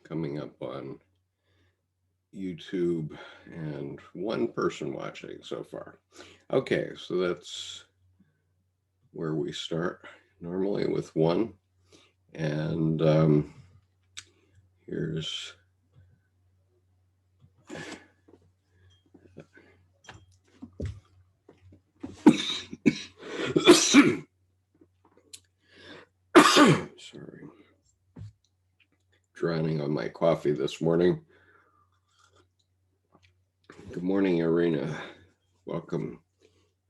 coming up on YouTube and one person watching so far. Okay, so that's where we start normally with one. And here's sorry, drowning on my coffee this morning. Good morning, Irina. Welcome.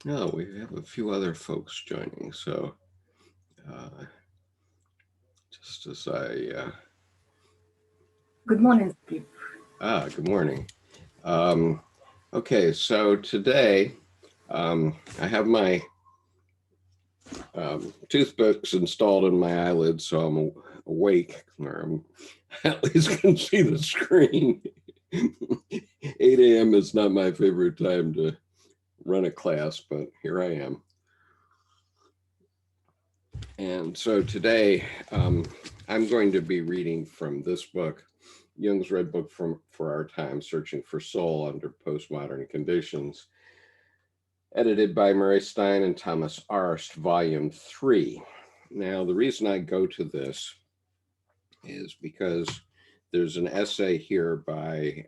No, we have a few other folks joining, so just as Good morning, Steve. Good morning. Okay, so today I have my toothpicks installed in my eyelids, so I'm awake, or I'm at least can see the screen. 8 a.m. is not my favorite time to run a class, but here I am. And so today I'm going to be reading from this book, Jung's Red Book for Our Time, Searching for Soul Under Postmodern Conditions, edited by Murray Stein and Thomas Arzt, Volume 3. Now, the reason I go to this is because there's an essay here by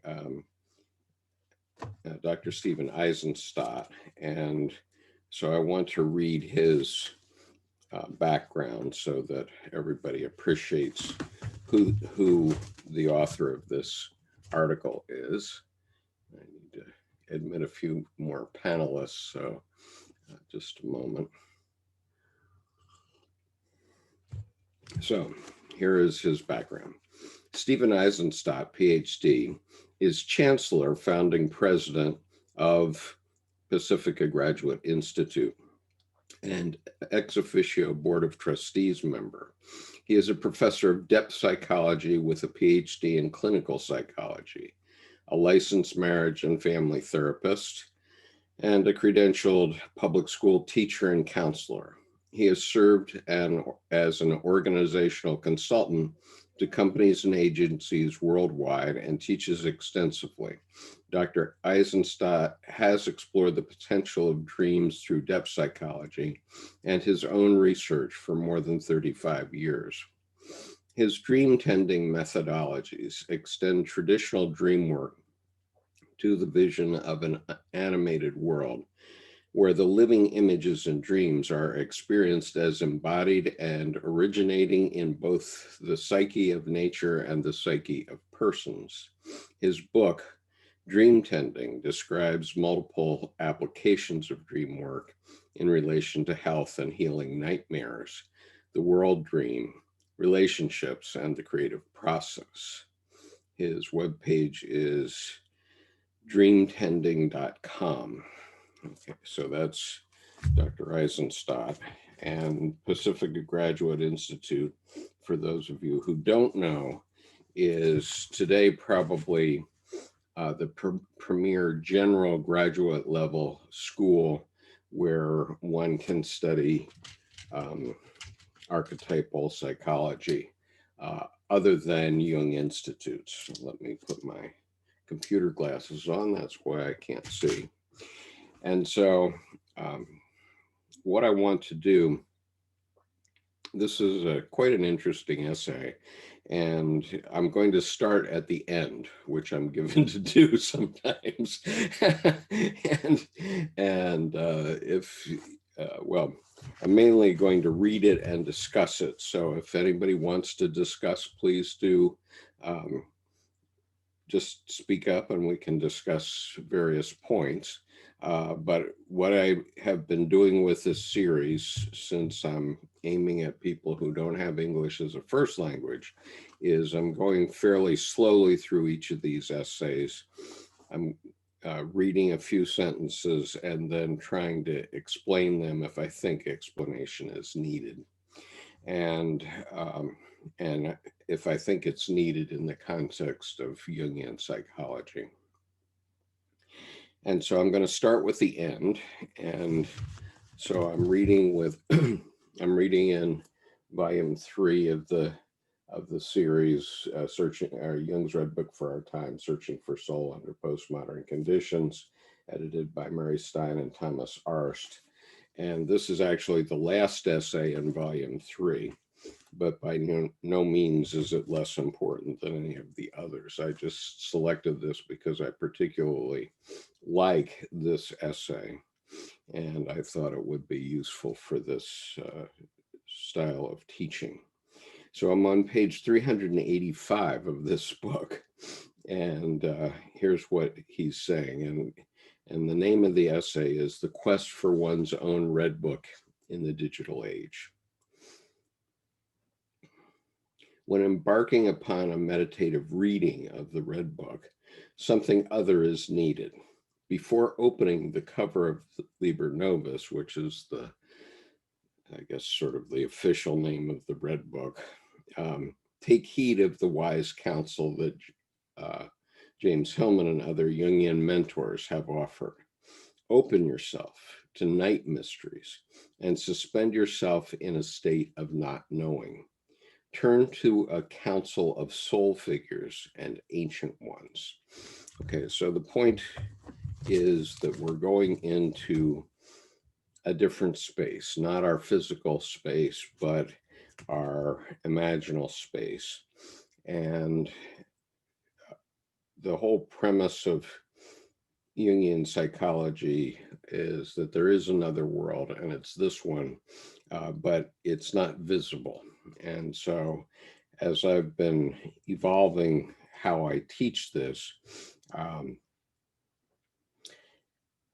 Dr. Stephen Aizenstat, and so I want to read his background so that everybody appreciates who the author of this article is. I need to admit a few more panelists, so just a moment. So here is his background. Stephen Aizenstat, PhD, is Chancellor, founding president of Pacifica Graduate Institute, and ex officio Board of Trustees member. He is a professor of depth psychology with a PhD in clinical psychology, a licensed marriage and family therapist, and a credentialed public school teacher and counselor. He has served as an organizational consultant to companies and agencies worldwide and teaches extensively. Dr. Aizenstat has explored the potential of dreams through depth psychology and his own research for more than 35 years. His dream tending methodologies extend traditional dream work to the vision of an animated world, where the living images and dreams are experienced as embodied and originating in both the psyche of nature and the psyche of persons. His book, Dream Tending, describes multiple applications of dream work in relation to health and healing nightmares, the world dream, relationships, and the creative process. His webpage is dreamtending.com. Okay, so that's Dr. Aizenstat, and Pacifica Graduate Institute, for those of you who don't know, is today probably the premier general graduate level school where one can study archetypal psychology other than Jung Institutes. Let me put my computer glasses on, that's why I can't see. And so what I want to do, this is quite an interesting essay, and I'm going to start at the end, which I'm given to do sometimes. Well, I'm mainly going to read it and discuss it. So if anybody wants to discuss, please do just speak up and we can discuss various points. But what I have been doing with this series, since I'm aiming at people who don't have English as a first language, is I'm going fairly slowly through each of these essays. I'm reading a few sentences and then trying to explain them if I think explanation is needed. And if I think it's needed in the context of Jungian psychology. And so I'm going to start with the end. And so I'm reading I'm reading in volume 3 of the of the series, Jung's Red Book for Our Time, Searching for Soul Under Postmodern Conditions, edited by Mary Stein and Thomas Arzt. And this is actually the last essay in volume 3, but by no means is it less important than any of the others. I just selected this because I particularly like this essay, and I thought it would be useful for this style of teaching. So I'm on page 385 of this book, and here's what he's saying. And the name of the essay is The Quest for One's Own Red Book in the Digital Age. When embarking upon a meditative reading of the Red Book, something other is needed. Before opening the cover of Liber Novus, which is the, I guess, sort of the official name of the Red Book, take heed of the wise counsel that James Hillman and other Jungian mentors have offered. Open yourself to night mysteries and suspend yourself in a state of not knowing. Turn to a council of soul figures and ancient ones. Okay, so the point is that we're going into a different space, not our physical space, but our imaginal space. And the whole premise of Jungian psychology is that there is another world, and it's this one, but it's not visible. And so as I've been evolving how I teach this, I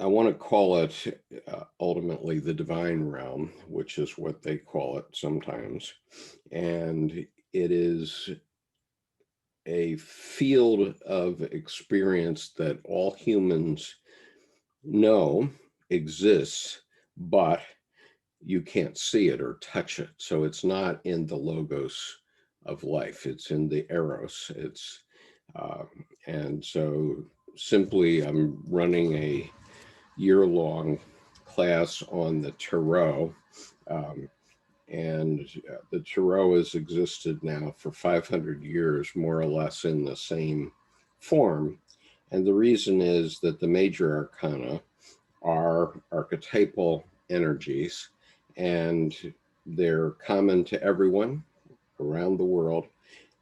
want to call it ultimately the divine realm, which is what they call it sometimes. And it is a field of experience that all humans know exists, but you can't see it or touch it. So it's not in the logos of life, it's in the eros. And so simply I'm running a year-long class on the tarot. And the tarot has existed now for 500 years, more or less in the same form. And the reason is that the major arcana are archetypal energies, and they're common to everyone around the world,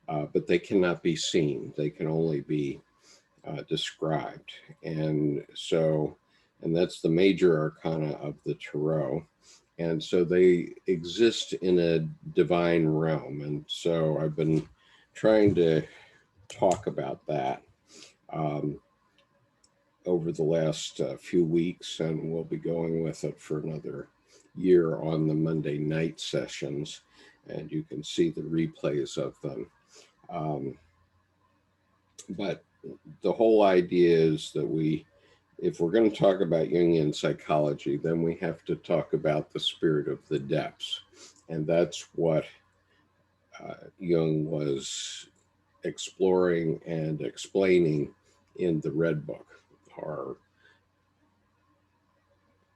but they cannot be seen. They can only be described. And that's the major arcana of the tarot. And so they exist in a divine realm. And so I've been trying to talk about that over the last few weeks, and we'll be going with it for another year on the Monday night sessions. And you can see the replays of them. But the whole idea is that if we're going to talk about Jungian psychology, then we have to talk about the spirit of the depths. And that's what Jung was exploring and explaining in the Red Book. Or,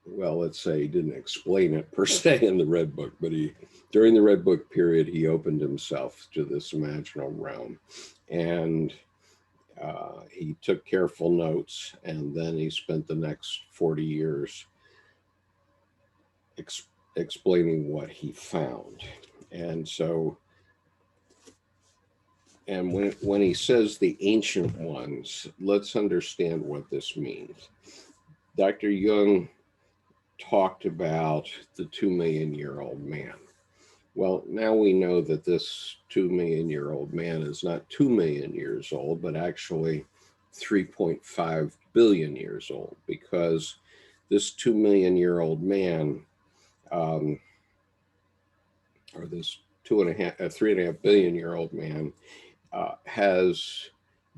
well, let's say he didn't explain it per se in the Red Book, but during the Red Book period, he opened himself to this imaginal realm. And he took careful notes, and then he spent the next 40 years explaining what he found. And so, and when he says the ancient ones, let's understand what this means. Dr. Jung talked about the 2 million-year-old man. Well, now we know that this 2 million-year-old man is not 2 million years old, but actually 3.5 billion years old, because this 2 million-year-old man, or this 3.5 billion-year-old man, has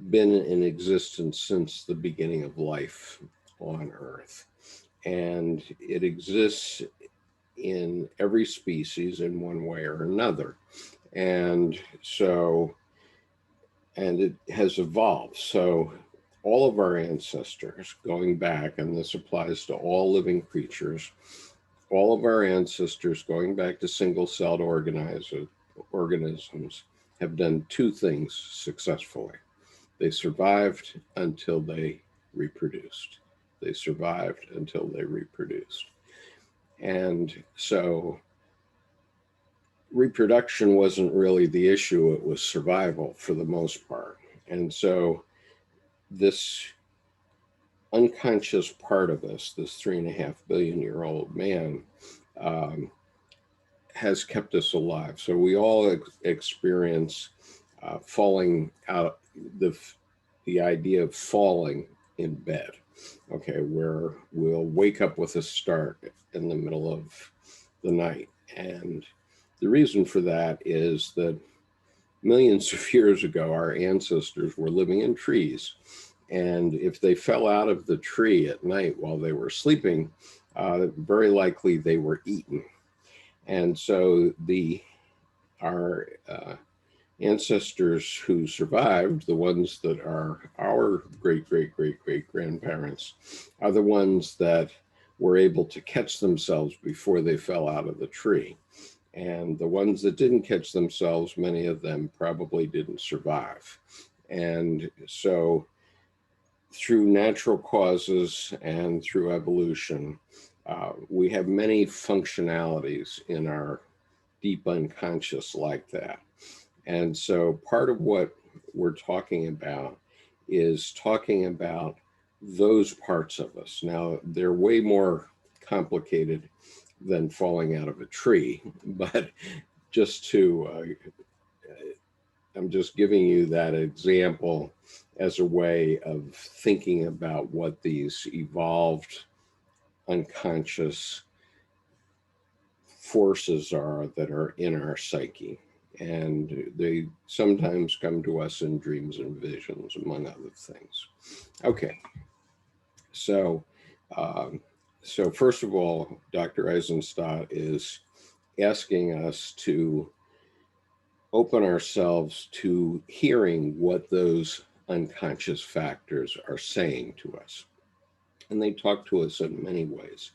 been in existence since the beginning of life on Earth. And it exists in every species in one way or another. And it has evolved. So all of our ancestors going back, and this applies to all living creatures, all of our ancestors going back to single-celled organisms have done two things successfully. They survived until they reproduced. They survived until they reproduced. And so reproduction wasn't really the issue, it was survival for the most part. And so this unconscious part of us, this 3.5 billion-year-old man, um, has kept us alive. So we all experience falling out, the idea of falling in bed, okay, where we'll wake up with a start in the middle of the night. And the reason for that is that millions of years ago, our ancestors were living in trees. And if they fell out of the tree at night while they were sleeping, very likely they were eaten. And so our ancestors who survived, the ones that are our great, great, great, great grandparents, are the ones that were able to catch themselves before they fell out of the tree. And the ones that didn't catch themselves, many of them probably didn't survive. And so through natural causes and through evolution, we have many functionalities in our deep unconscious like that. And so part of what we're talking about is talking about those parts of us. Now, they're way more complicated than falling out of a tree, but just to, I'm just giving you that example as a way of thinking about what these evolved unconscious forces are that are in our psyche. And they sometimes come to us in dreams and visions, among other things. Okay, so so first of all, Dr. Aizenstat is asking us to open ourselves to hearing what those unconscious factors are saying to us. And they talk to us in many ways.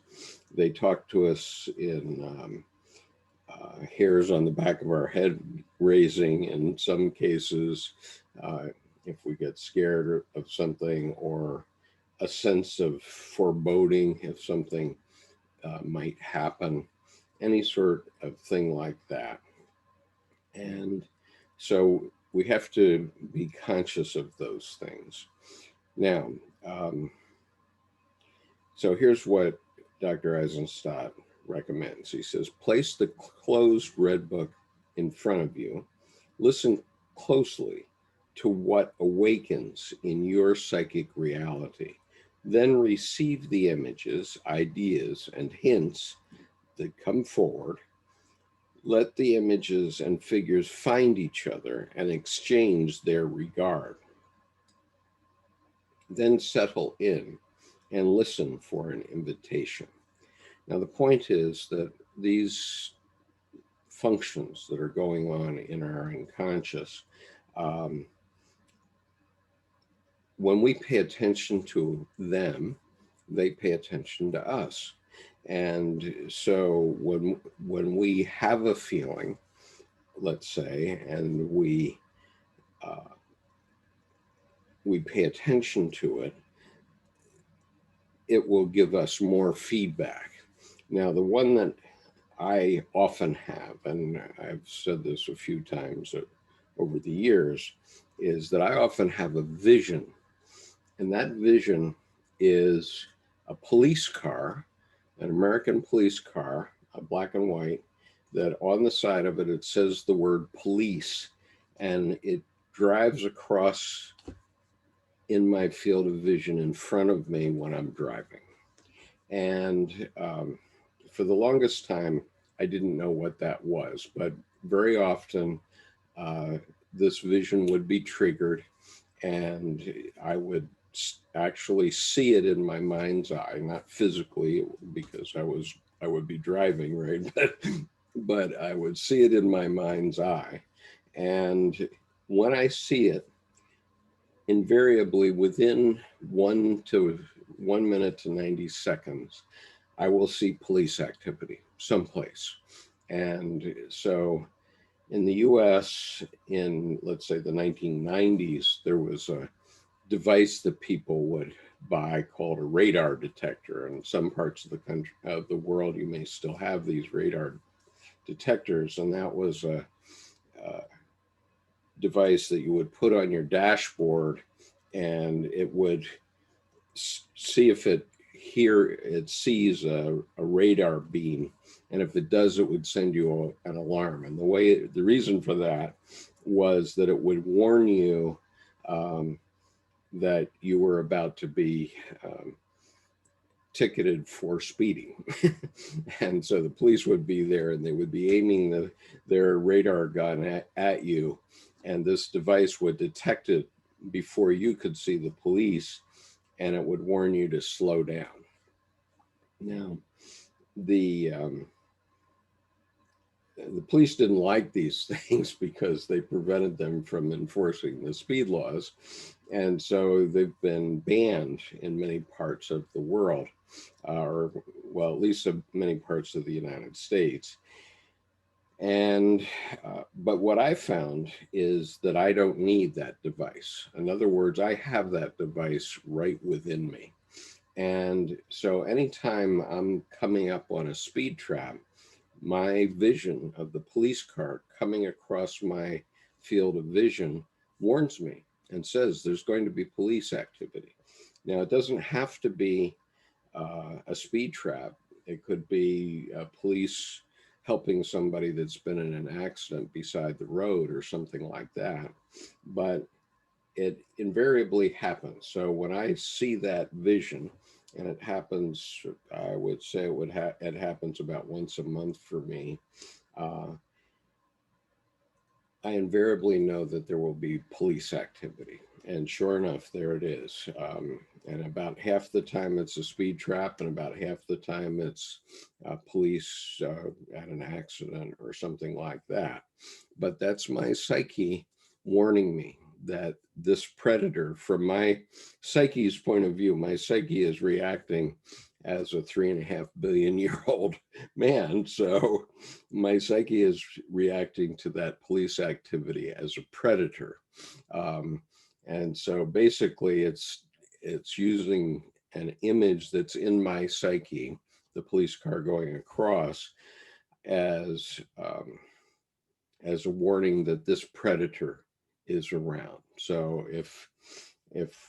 They talk to us in hairs on the back of our head raising in some cases, if we get scared of something, or a sense of foreboding if something might happen, any sort of thing like that. And so we have to be conscious of those things. Now, so here's what Dr. Aizenstat recommends. He says, place the closed red book in front of you. Listen closely to what awakens in your psychic reality. Then receive the images, ideas, and hints that come forward. Let the images and figures find each other and exchange their regard. Then settle in and listen for an invitation. Now, the point is that these functions that are going on in our unconscious, when we pay attention to them, they pay attention to us. And so when we have a feeling, let's say, and we pay attention to it, it will give us more feedback. Now, the one that I often have, and I've said this a few times over the years, is that I often have a vision. And that vision is a police car, an American police car, a black and white, that on the side of it, it says the word police, and it drives across in my field of vision in front of me when I'm driving. And for the longest time, I didn't know what that was, but very often this vision would be triggered and I would actually see it in my mind's eye, not physically because I would be driving, right? But I would see it in my mind's eye. And when I see it, invariably within 1 minute to 90 seconds, I will see police activity someplace. And so In the US, in let's say the 1990s, there was a device that people would buy called a radar detector. And in some parts of the country, of the world, you may still have these radar detectors, and that was a device that you would put on your dashboard, and it would see if it sees a radar beam, and if it does, it would send you an alarm. And the reason for that was that it would warn you um, that you were about to be ticketed for speeding. And so the police would be there, and they would be aiming their radar gun at you, and this device would detect it before you could see the police, and it would warn you to slow down. Now, the the police didn't like these things because they prevented them from enforcing the speed laws, and so they've been banned in many parts of the world, or well, at least many parts of the United States. And but what I found is that I don't need that device. In other words, I have that device right within me. And so anytime I'm coming up on a speed trap, my vision of the police car coming across my field of vision warns me and says there's going to be police activity. Now, it doesn't have to be a speed trap. It could be police helping somebody that's been in an accident beside the road or something like that. But it invariably happens. So when I see that vision, and it happens, I would say it happens about once a month for me. Uh, I invariably know that there will be police activity. And sure enough, there it is. And about half the time it's a speed trap, and about half the time it's police at an accident or something like that. But that's my psyche warning me that this predator, from my psyche's point of view, my psyche is reacting as a 3.5 billion-year-old man. So my psyche is reacting to that police activity as a predator. Um, and so basically it's using an image that's in my psyche, the police car going across, as as a warning that this predator is around. So if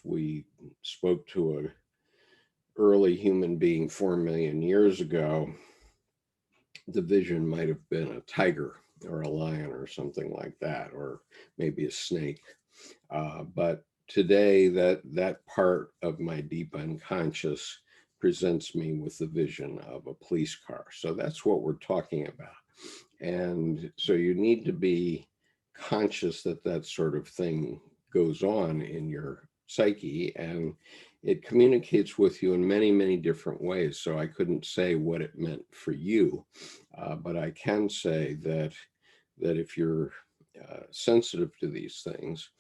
we spoke to a early human being 4 million years ago, the vision might have been a tiger or a lion or something like that, or maybe a snake. But today, that part of my deep unconscious presents me with the vision of a police car. So that's what we're talking about. And so you need to be conscious that that sort of thing goes on in your psyche, and it communicates with you in many, many different ways. So I couldn't say what it meant for you, but I can say that if you're sensitive to these things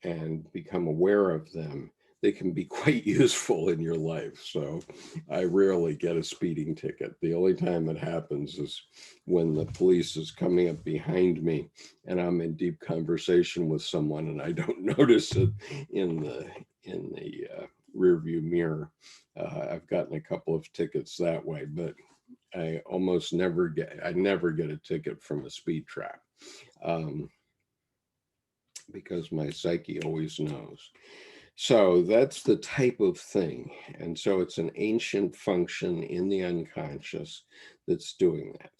and become aware of them, they can be quite useful in your life. So I rarely get a speeding ticket. The only time it happens is when the police is coming up behind me and I'm in deep conversation with someone and I don't notice it in the rear view mirror. I've gotten a couple of tickets that way, but I never get a ticket from a speed trap. Because my psyche always knows. So that's the type of thing. And so it's an ancient function in the unconscious that's doing that.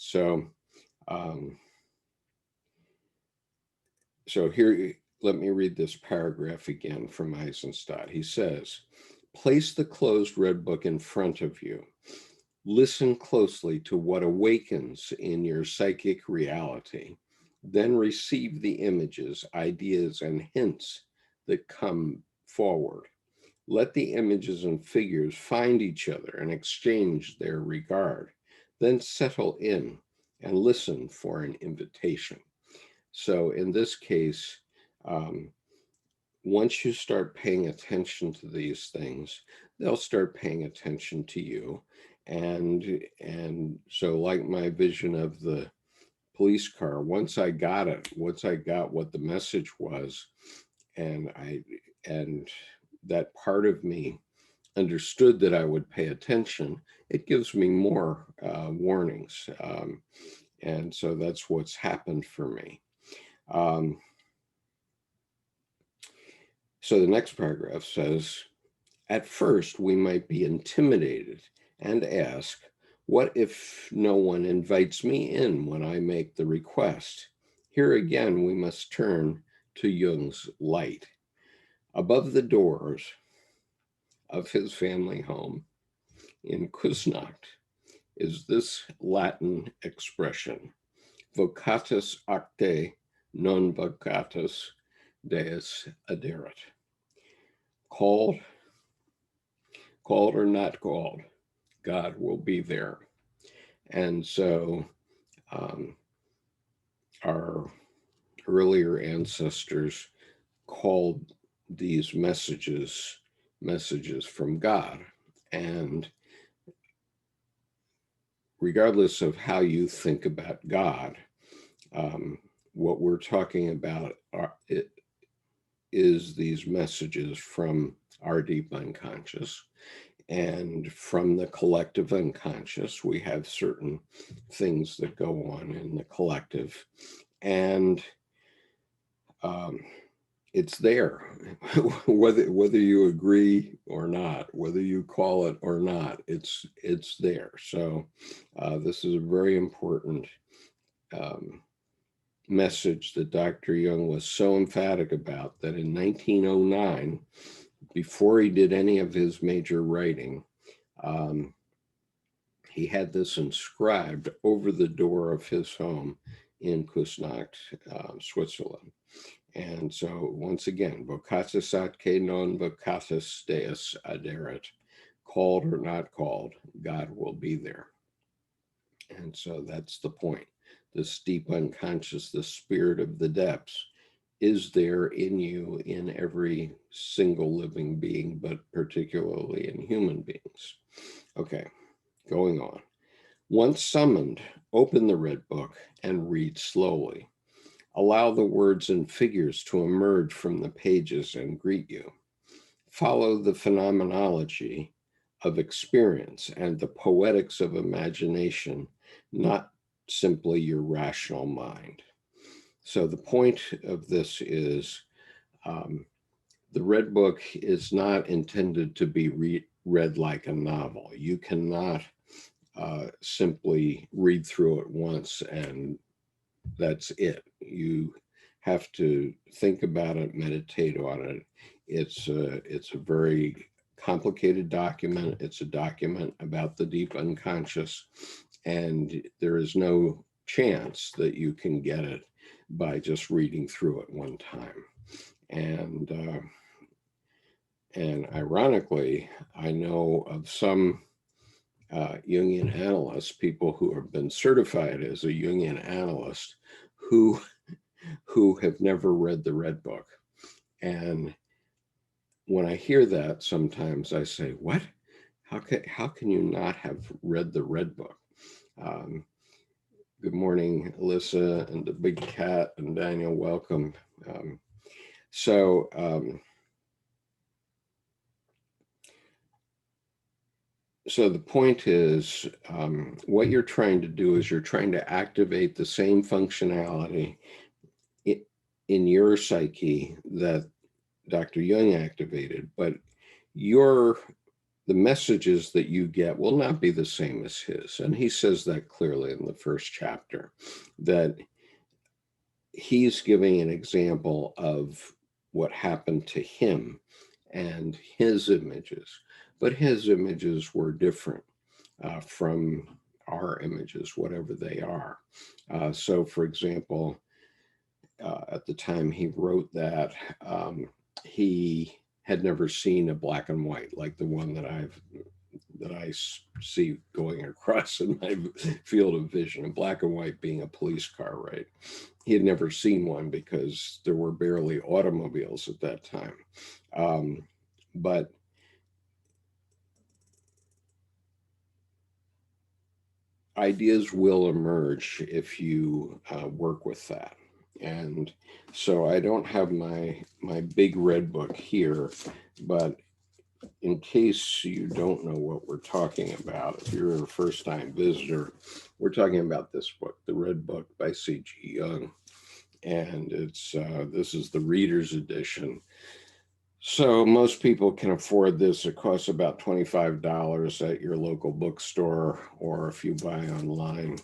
Um, so here, let me read this paragraph again from Aizenstat. He says, place the closed red book in front of you. Listen closely to what awakens in your psychic reality. Then receive the images, ideas, and hints that come forward. Let the images and figures find each other and exchange their regard. Then settle in and listen for an invitation. So in this case, um, once you start paying attention to these things, they'll start paying attention to you. And so like my vision of the police car, once I got it, once I got what the message was, and that part of me understood that I would pay attention, it gives me more warnings. And so that's what's happened for me. So the next paragraph says, at first we might be intimidated and ask, what if no one invites me in when I make the request? Here again, we must turn to Jung's light. Above the doors of his family home in Küsnacht is this Latin expression, vocatus acte non vocatus Deus adderat. Called or not called, God will be there. And so our earlier ancestors called these messages from God. And regardless of how you think about God, what we're talking about is these messages from our deep unconscious. And from the collective unconscious, we have certain things that go on in the collective. And it's there, whether you agree or not, whether you call it or not, it's there. So this is a very important message that Dr. Jung was so emphatic about that in 1909, before he did any of his major writing, he had this inscribed over the door of his home in Küsnacht, Switzerland. And so once again, vocatus atque non vocatus Deus adderat, called or not called, God will be there. And so that's the point. This deep unconscious, the spirit of the depths, is there in you, in every single living being, but particularly in human beings. Okay, going on. Once summoned, open the red book and read slowly. Allow the words and figures to emerge from the pages and greet you. Follow the phenomenology of experience and the poetics of imagination, not simply your rational mind. So the point of this is the red book is not intended to be read like a novel. You cannot simply read through it once and that's it. You have to think about it, meditate on it. It's a very complicated document. It's a document about the deep unconscious, and there is no chance that you can get it by just reading through it one time. And ironically, I know of some Jungian analysts, people who have been certified as a Jungian analyst, who have never read the red book. And when I hear that, sometimes I say, what? How can you not have read the red book? Good morning, Alyssa and the big cat and Daniel, welcome. So the point is, what you're trying to do is you're trying to activate the same functionality in your psyche that Dr. Jung activated, but the messages that you get will not be the same as his. And he says that clearly in the first chapter, that he's giving an example of what happened to him and his images, but his images were different from our images, whatever they are. So for example, at the time he wrote that, he had never seen a black and white like the one that I see going across in my field of vision, a black and white being a police car, right? He had never seen one because there were barely automobiles at that time. But ideas will emerge if you work with that. And so I don't have my big red book here, but in case you don't know what we're talking about, if you're a first-time visitor, we're talking about this book, The Red Book by C.G. Jung. And it's this is the reader's edition. So most people can afford this. It costs about $25 at your local bookstore, or if you buy online.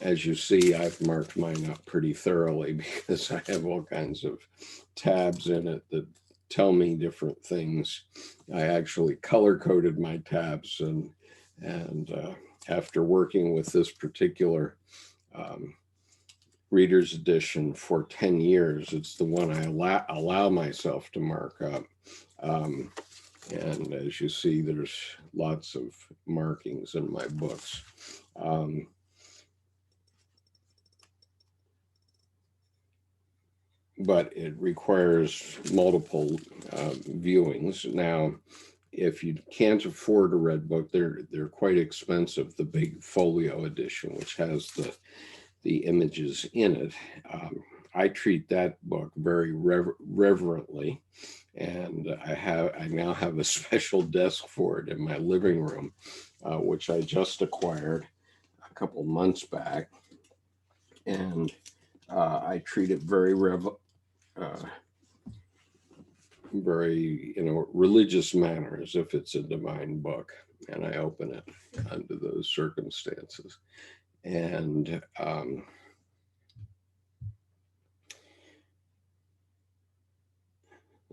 As you see, I've marked mine up pretty thoroughly because I have all kinds of tabs in it that tell me different things. I actually color-coded my tabs, and after working with this particular reader's edition for 10 years, it's the one I allow myself to mark up. And as you see, there's lots of markings in my books. But it requires multiple viewings. Now, if you can't afford a red book, they're quite expensive. The big folio edition, which has the images in it. I treat that book very reverently, and I now have a special desk for it in my living room, which I just acquired a couple months back, and I treat it very religious manner, as if it's a divine book, and I open it under those circumstances. And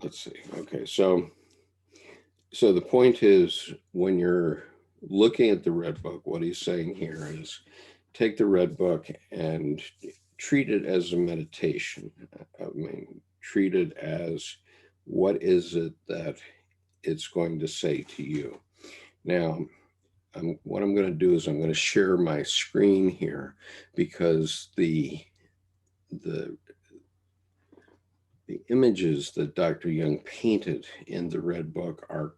let's see. Okay, so the point is, when you're looking at the red book, what he's saying here is take the red book and treat it as a meditation. I mean, treat it as, what is it that it's going to say to you? Now, what I'm going to do is I'm going to share my screen here, because the images that Dr. Jung painted in the red book are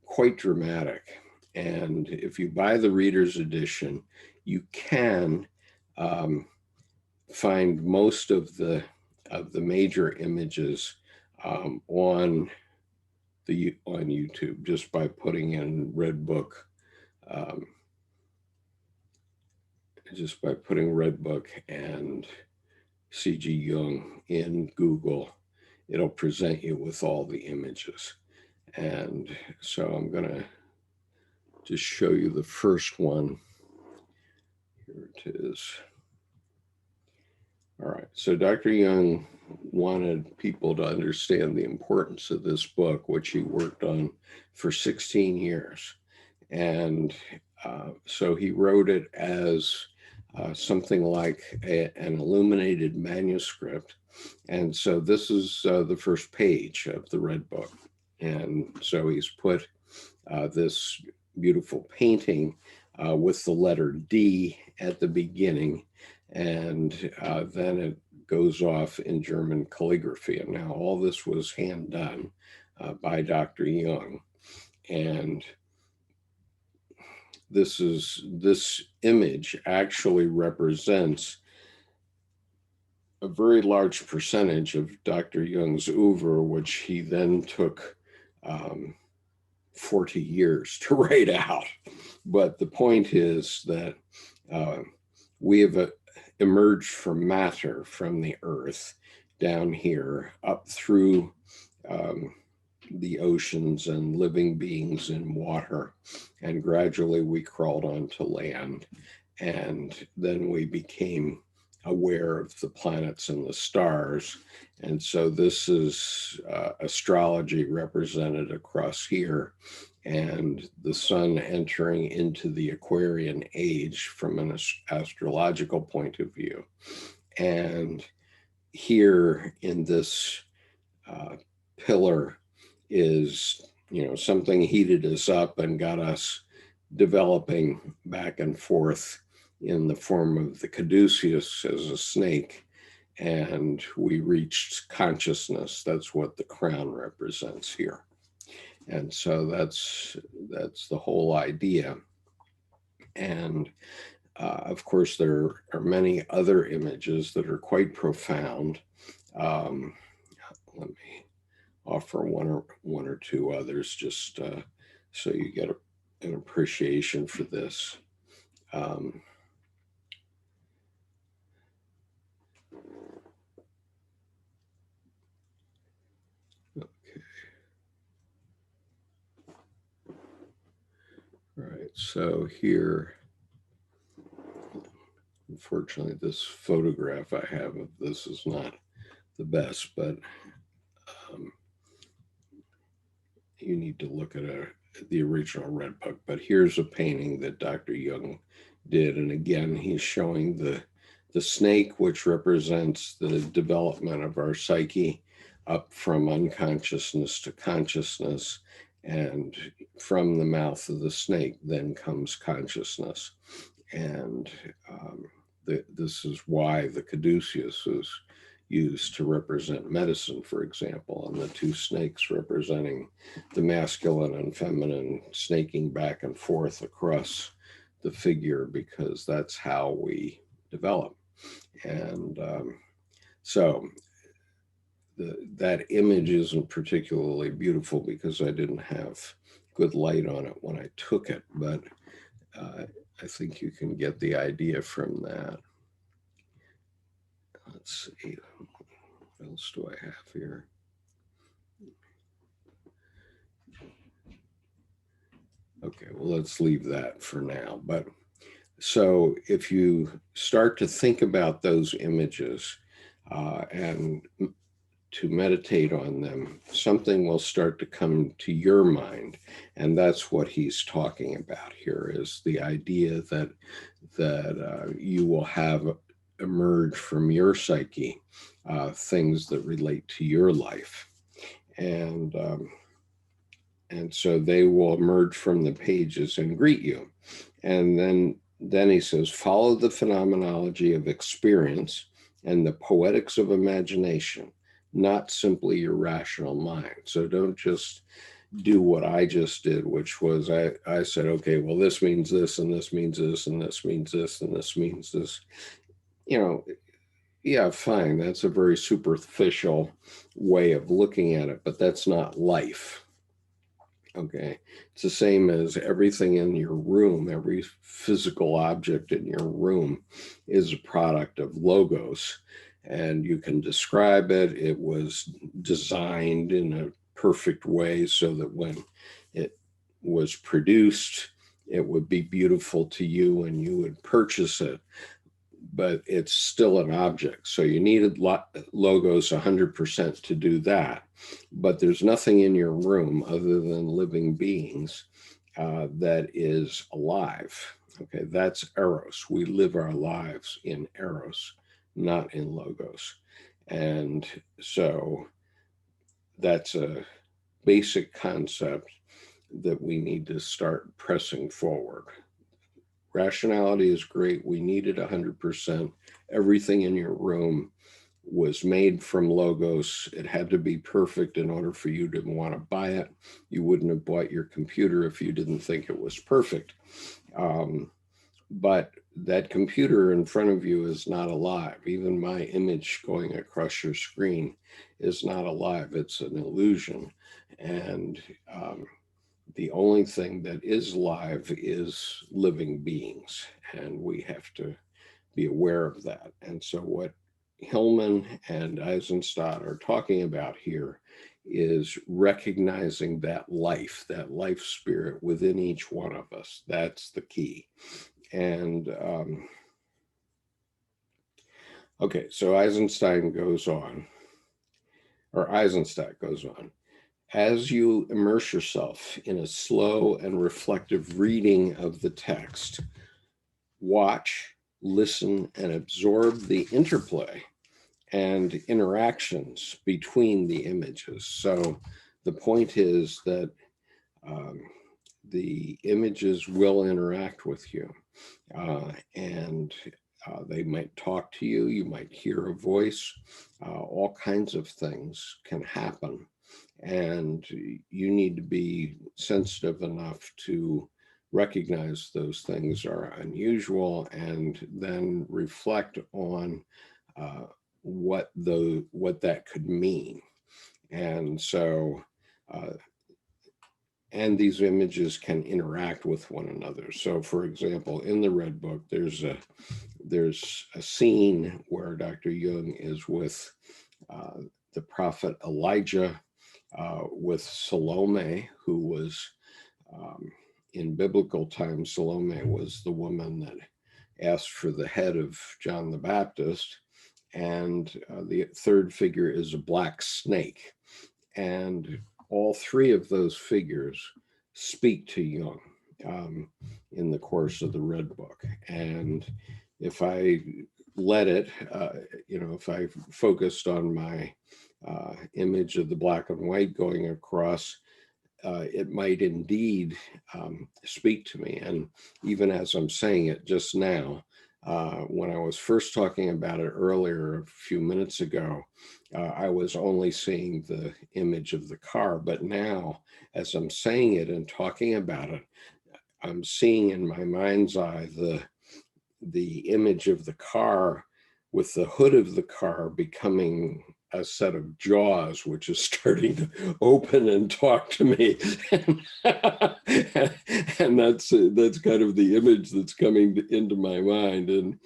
quite dramatic. And if you buy the reader's edition, you can find most of the major images on YouTube, just by putting in red book, just by putting red book and C.G. Jung in Google. It'll present you with all the images. And so I'm going to just show you the first one. Here it is. All right, so Dr. Jung wanted people to understand the importance of this book, which he worked on for 16 years. And so he wrote it as something like an illuminated manuscript. And so this is the first page of the red book. And so he's put this beautiful painting with the letter D at the beginning, and then it goes off in German calligraphy. And now all this was hand done by Dr. Jung. And this image actually represents a very large percentage of Dr. Jung's oeuvre, which he then took 40 years to write out. But the point is that we have emerged from matter, from the earth, down here, up through the oceans and living beings in water. And gradually we crawled onto land. And then we became aware of the planets and the stars. And so this is astrology represented across here, and the sun entering into the Aquarian age from an astrological point of view. And here in this pillar is, something heated us up and got us developing back and forth in the form of the caduceus as a snake, and we reached consciousness. That's what the crown represents here. And so that's the whole idea. And Of course, there are many other images that are quite profound. Let me offer one or two others just so you get an appreciation for this. Um, okay, right. So here, unfortunately, this photograph I have of this is not the best, but um, you need to look at the original Red Book. But here's a painting that Dr. Jung did, and again, he's showing the snake, which represents the development of our psyche up from unconsciousness to consciousness, and from the mouth of the snake then comes consciousness. And this is why the caduceus is used to represent medicine, for example, and the two snakes representing the masculine and feminine snaking back and forth across the figure, because that's how we develop. And so that image isn't particularly beautiful because I didn't have good light on it when I took it, but I think you can get the idea from that. Let's see, what else do I have here? Okay, well, let's leave that for now. But so if you start to think about those images and to meditate on them, something will start to come to your mind. And that's what he's talking about here, is the idea that you will have emerge from your psyche things that relate to your life. And so they will emerge from the pages and greet you. And then he says, follow the phenomenology of experience and the poetics of imagination, not simply your rational mind. So don't just do what I just did, which was I said, okay, well, this means this, and this means this, and this means this, and this means this. You know, yeah, fine. That's a very superficial way of looking at it, but that's not life. Okay. It's the same as everything in your room, every physical object in your room is a product of logos, and you can describe it. It was designed in a perfect way so that when it was produced, it would be beautiful to you and you would purchase it, but it's still an object. So you needed logos 100% to do that. But there's nothing in your room other than living beings that is alive. Okay, that's Eros. We live our lives in Eros, not in logos. And so that's a basic concept that we need to start pressing forward. Rationality is great. We need it 100%. Everything in your room was made from logos. It had to be perfect in order for you to want to buy it. You wouldn't have bought your computer if you didn't think it was perfect. But that computer in front of you is not alive. Even my image going across your screen is not alive. It's an illusion. And the only thing that is live is living beings, and we have to be aware of that. And so what Hillman and Aizenstat are talking about here is recognizing that life spirit within each one of us. That's the key. And okay, so Eisenstein goes on, or Aizenstat goes on. As you immerse yourself in a slow and reflective reading of the text, watch, listen, and absorb the interplay and interactions between the images. So the point is that the images will interact with you, and they might talk to you. You might hear a voice. All kinds of things can happen. And you need to be sensitive enough to recognize those things are unusual and then reflect on what that could mean. And so, and these images can interact with one another. So, for example, in the Red Book, there's a scene where Dr. Jung is with the prophet Elijah, with Salome, who was, in biblical times, Salome was the woman that asked for the head of John the Baptist. And the third figure is a black snake. And all three of those figures speak to Jung in the course of the Red Book. And if I let it, if I focused on my image of the black and white going across, it might indeed speak to me. And even as I'm saying it just now, when I was first talking about it earlier, a few minutes ago, I was only seeing the image of the car. But now, as I'm saying it and talking about it, I'm seeing in my mind's eye the image of the car, with the hood of the car becoming a set of jaws, which is starting to open and talk to me. And that's kind of the image that's coming into my mind. And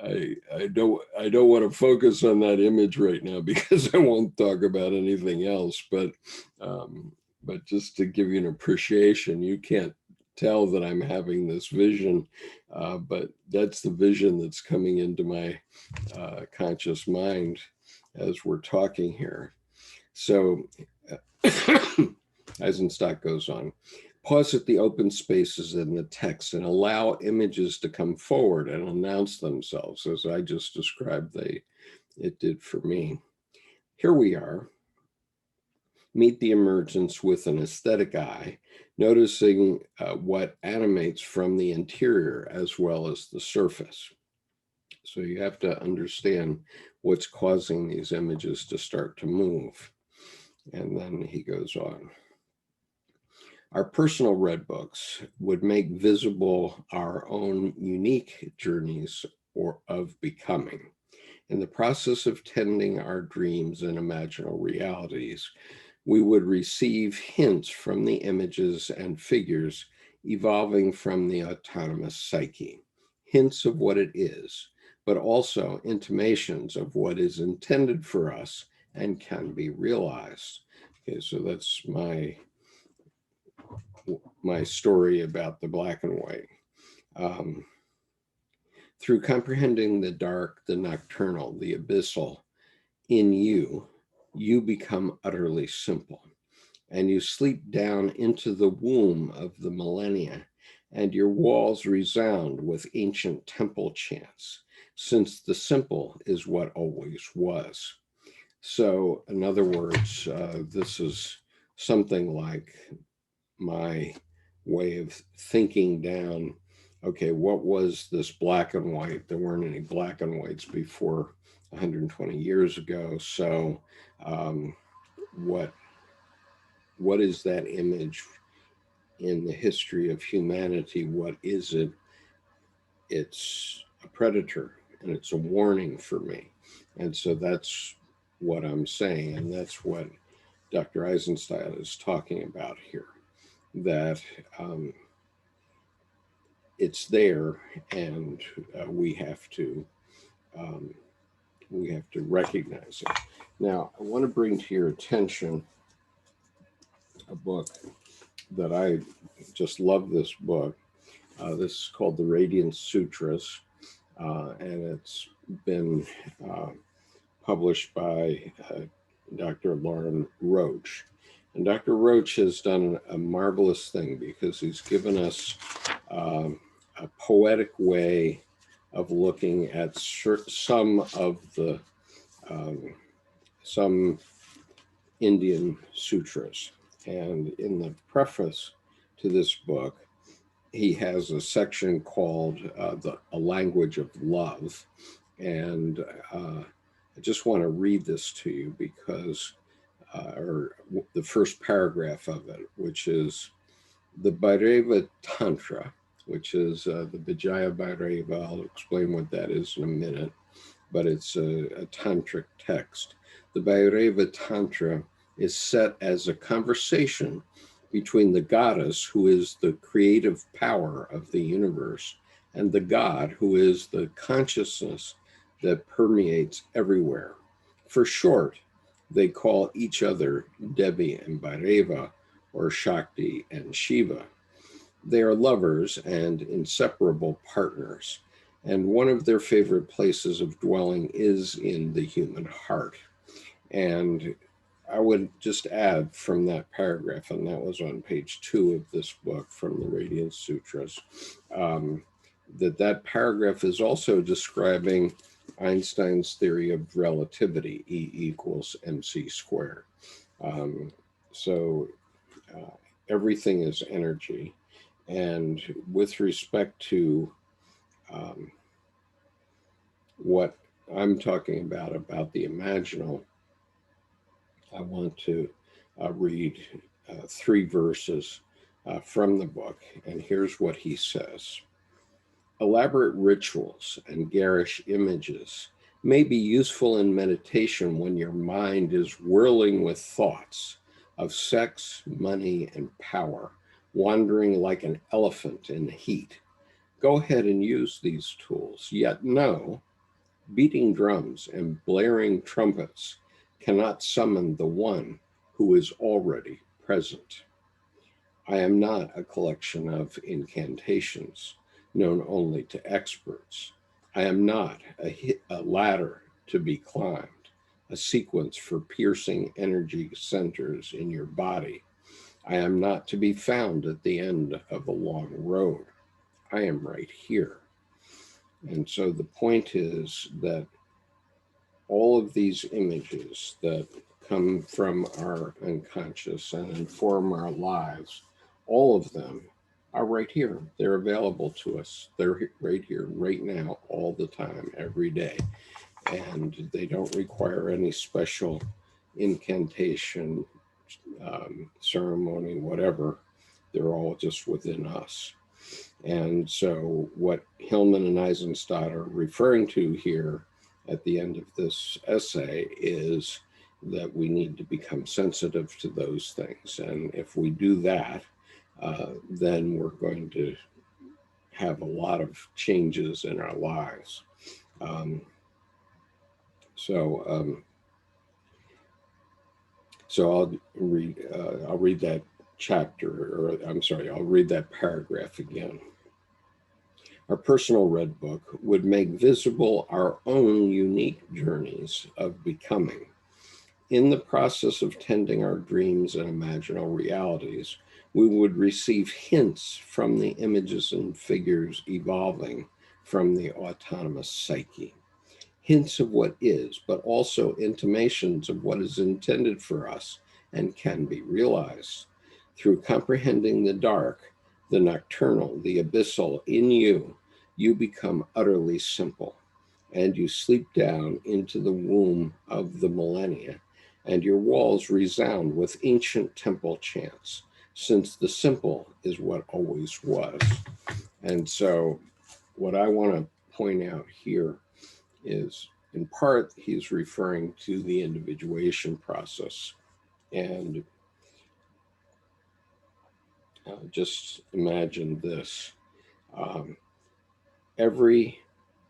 I don't want to focus on that image right now because I won't talk about anything else. But just to give you an appreciation, you can't tell that I'm having this vision, but that's the vision that's coming into my conscious mind as we're talking here. So Aizenstat goes on, pause at the open spaces in the text and allow images to come forward and announce themselves, as I just described it did for me. Here we are. Meet the emergence with an aesthetic eye, noticing what animates from the interior as well as the surface. So you have to understand what's causing these images to start to move. And then he goes on. Our personal Red Books would make visible our own unique journeys of becoming. In the process of tending our dreams and imaginal realities, we would receive hints from the images and figures evolving from the autonomous psyche, hints of what it is, but also intimations of what is intended for us and can be realized. Okay, so that's my story about the black and white. Through comprehending the dark, the nocturnal, the abyssal in you, you become utterly simple. And you sleep down into the womb of the millennia, and your walls resound with ancient temple chants, since the simple is what always was. So, in other words, this is something like my way of thinking down, okay, what was this black and white? There weren't any black and whites before 120 years ago. So, what is that image in the history of humanity? What is it? It's a predator, and it's a warning for me. And so that's what I'm saying, and that's what Dr. Aizenstat is talking about here, that it's there, and we have to recognize it. Now, I want to bring to your attention a book that I just love. This book. This is called the Radiant Sutras, and it's been published by Dr. Lauren Roach. And Dr. Roach has done a marvelous thing because he's given us a poetic way of looking at some of the some Indian sutras. And in the preface to this book, he has a section called A Language of Love. And I just want to read this to you because, or the first paragraph of it, which is, The Bhairava Tantra, which is the Vijaya Bhairava, I'll explain what that is in a minute, but it's a tantric text. The Bhairava Tantra is set as a conversation between the goddess, who is the creative power of the universe, and the god, who is the consciousness that permeates everywhere. For short, they call each other Devi and Bhairava, or Shakti and Shiva. They are lovers and inseparable partners, and one of their favorite places of dwelling is in the human heart. And I would just add from that paragraph, and that was on page 2 of this book from the Radiance Sutras, that paragraph is also describing Einstein's theory of relativity, E equals mc squared. So everything is energy. And with respect to what I'm talking about the imaginal, I want to read 3 verses from the book. And here's what he says. Elaborate rituals and garish images may be useful in meditation when your mind is whirling with thoughts of sex, money, and power, wandering like an elephant in the heat. Go ahead and use these tools, yet know, beating drums and blaring trumpets cannot summon the one who is already present. I am not a collection of incantations known only to experts. I am not a ladder to be climbed, a sequence for piercing energy centers in your body. I am not to be found at the end of a long road. I am right here. And so the point is that all of these images that come from our unconscious and inform our lives, all of them are right here. They're available to us. They're right here, right now, all the time, every day. And they don't require any special incantation, ceremony, whatever. They're all just within us. And so what Hillman and Aizenstat are referring to here at the end of this essay is that we need to become sensitive to those things. And if we do that, then we're going to have a lot of changes in our lives. So I'll read that chapter, or I'm sorry, I'll read that paragraph again. Our personal red book would make visible our own unique journeys of becoming. In the process of tending our dreams and imaginal realities, we would receive hints from the images and figures evolving from the autonomous psyche. Hints of what is, but also intimations of what is intended for us and can be realized. Through comprehending the dark, the nocturnal, the abyssal in you, you become utterly simple, and you sleep down into the womb of the millennia, and your walls resound with ancient temple chants, since the simple is what always was. And so what I want to point out here is, in part, he's referring to the individuation process. And just imagine this. Every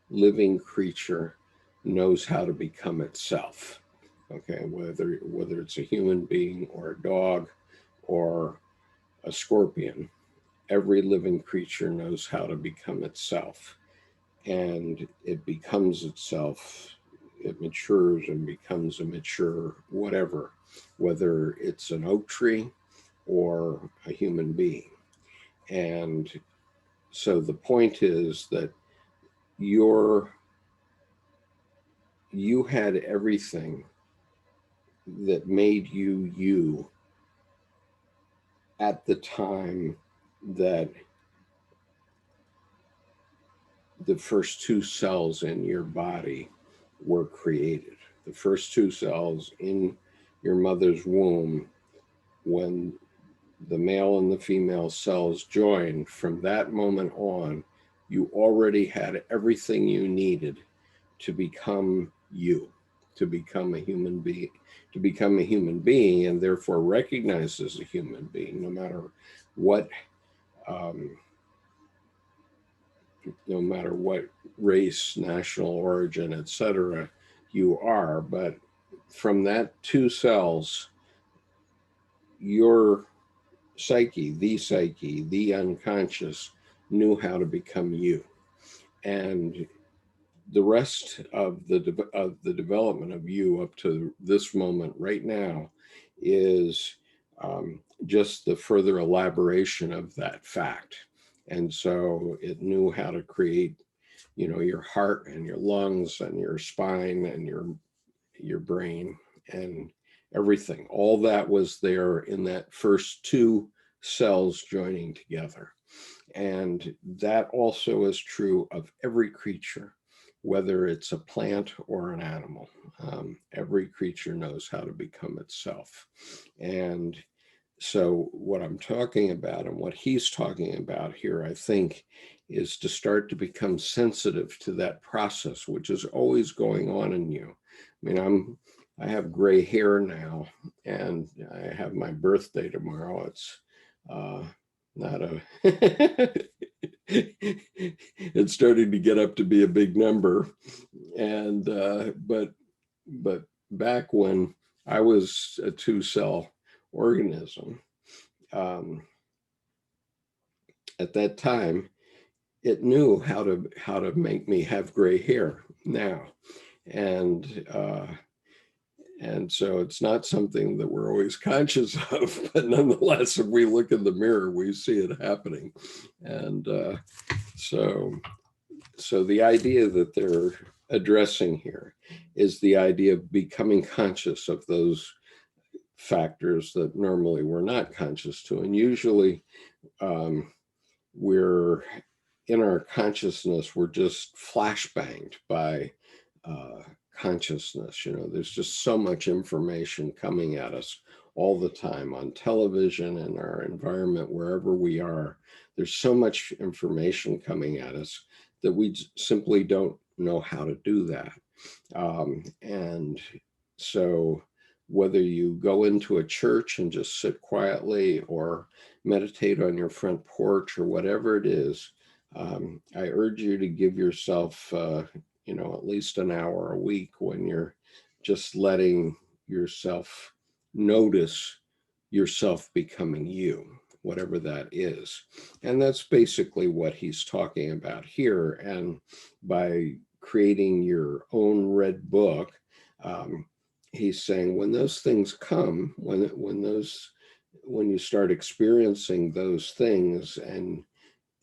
living creature knows how to become itself. Okay, whether it's a human being or a dog or a scorpion, every living creature knows how to become itself. And it becomes itself, it matures and becomes a mature whatever, whether it's an oak tree or a human being. And so the point is that you had everything that made you you at the time that the first 2 cells in your body were created. The first 2 cells in your mother's womb, when the male and the female cells joined, from that moment on, you already had everything you needed to become you, to become a human being, and therefore recognized as a human being, no matter what, um, no matter what race, national origin, etc., you are. But from that two cells, your psyche, the unconscious, knew how to become you. And the rest of the development of you up to this moment right now is just the further elaboration of that fact. And so it knew how to create, your heart and your lungs and your spine and your brain and everything. All that was there in that first two cells joining together. And that also is true of every creature, whether it's a plant or an animal. Every creature knows how to become itself. And so what I'm talking about and what he's talking about here, I think, is to start to become sensitive to that process, which is always going on in you. I mean, I have gray hair now, and I have my birthday tomorrow. It's not a it's starting to get up to be a big number. And but back when I was a two-cell organism, at that time, it knew how to make me have gray hair now. And so it's not something that we're always conscious of, but nonetheless, if we look in the mirror, we see it happening. And so the idea that they're addressing here is the idea of becoming conscious of those factors that normally we're not conscious to. And usually we're in our consciousness, we're just flashbanged by consciousness. There's just so much information coming at us all the time on television and our environment, wherever we are. There's so much information coming at us that we simply don't know how to do that. And so whether you go into a church and just sit quietly or meditate on your front porch or whatever it is, I urge you to give yourself, at least an hour a week when you're just letting yourself notice yourself becoming you, whatever that is. And that's basically what he's talking about here. And by creating your own red book, he's saying when those things come, when you start experiencing those things and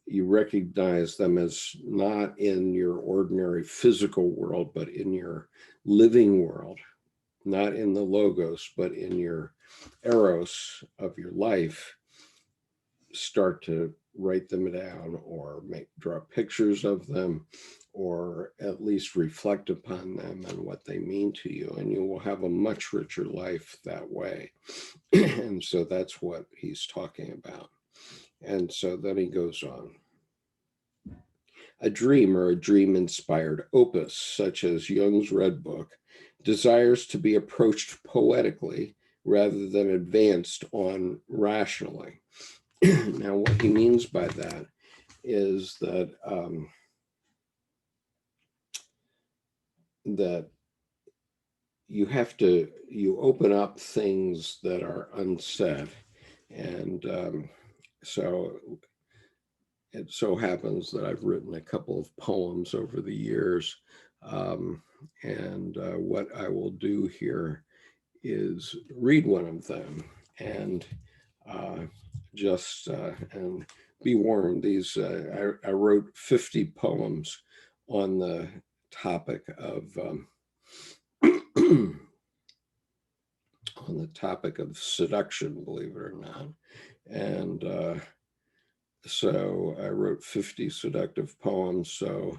you recognize them as not in your ordinary physical world, but in your living world, not in the logos, but in your eros of your life, start to write them down or draw pictures of them, or at least reflect upon them and what they mean to you, and you will have a much richer life that way. And so that's what he's talking about. And so then he goes on. A dream or a dream-inspired opus, such as Jung's Red Book, desires to be approached poetically rather than advanced on rationally. Now, what he means by that is that that you open up things that are unsaid, and so it so happens that I've written a couple of poems over the years, and what I will do here is read one of them, and and be warned, these I wrote 50 poems on the topic of on the topic of seduction, believe it or not. And so I wrote 50 seductive poems. So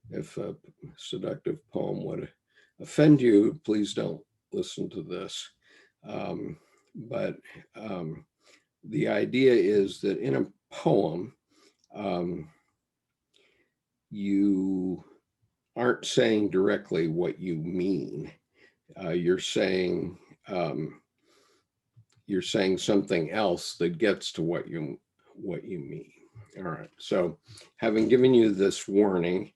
if a seductive poem would offend you, please don't listen to this. But the idea is that in a poem, you aren't saying directly what you mean. You're saying something else that gets to what you mean. All right. So, having given you this warning,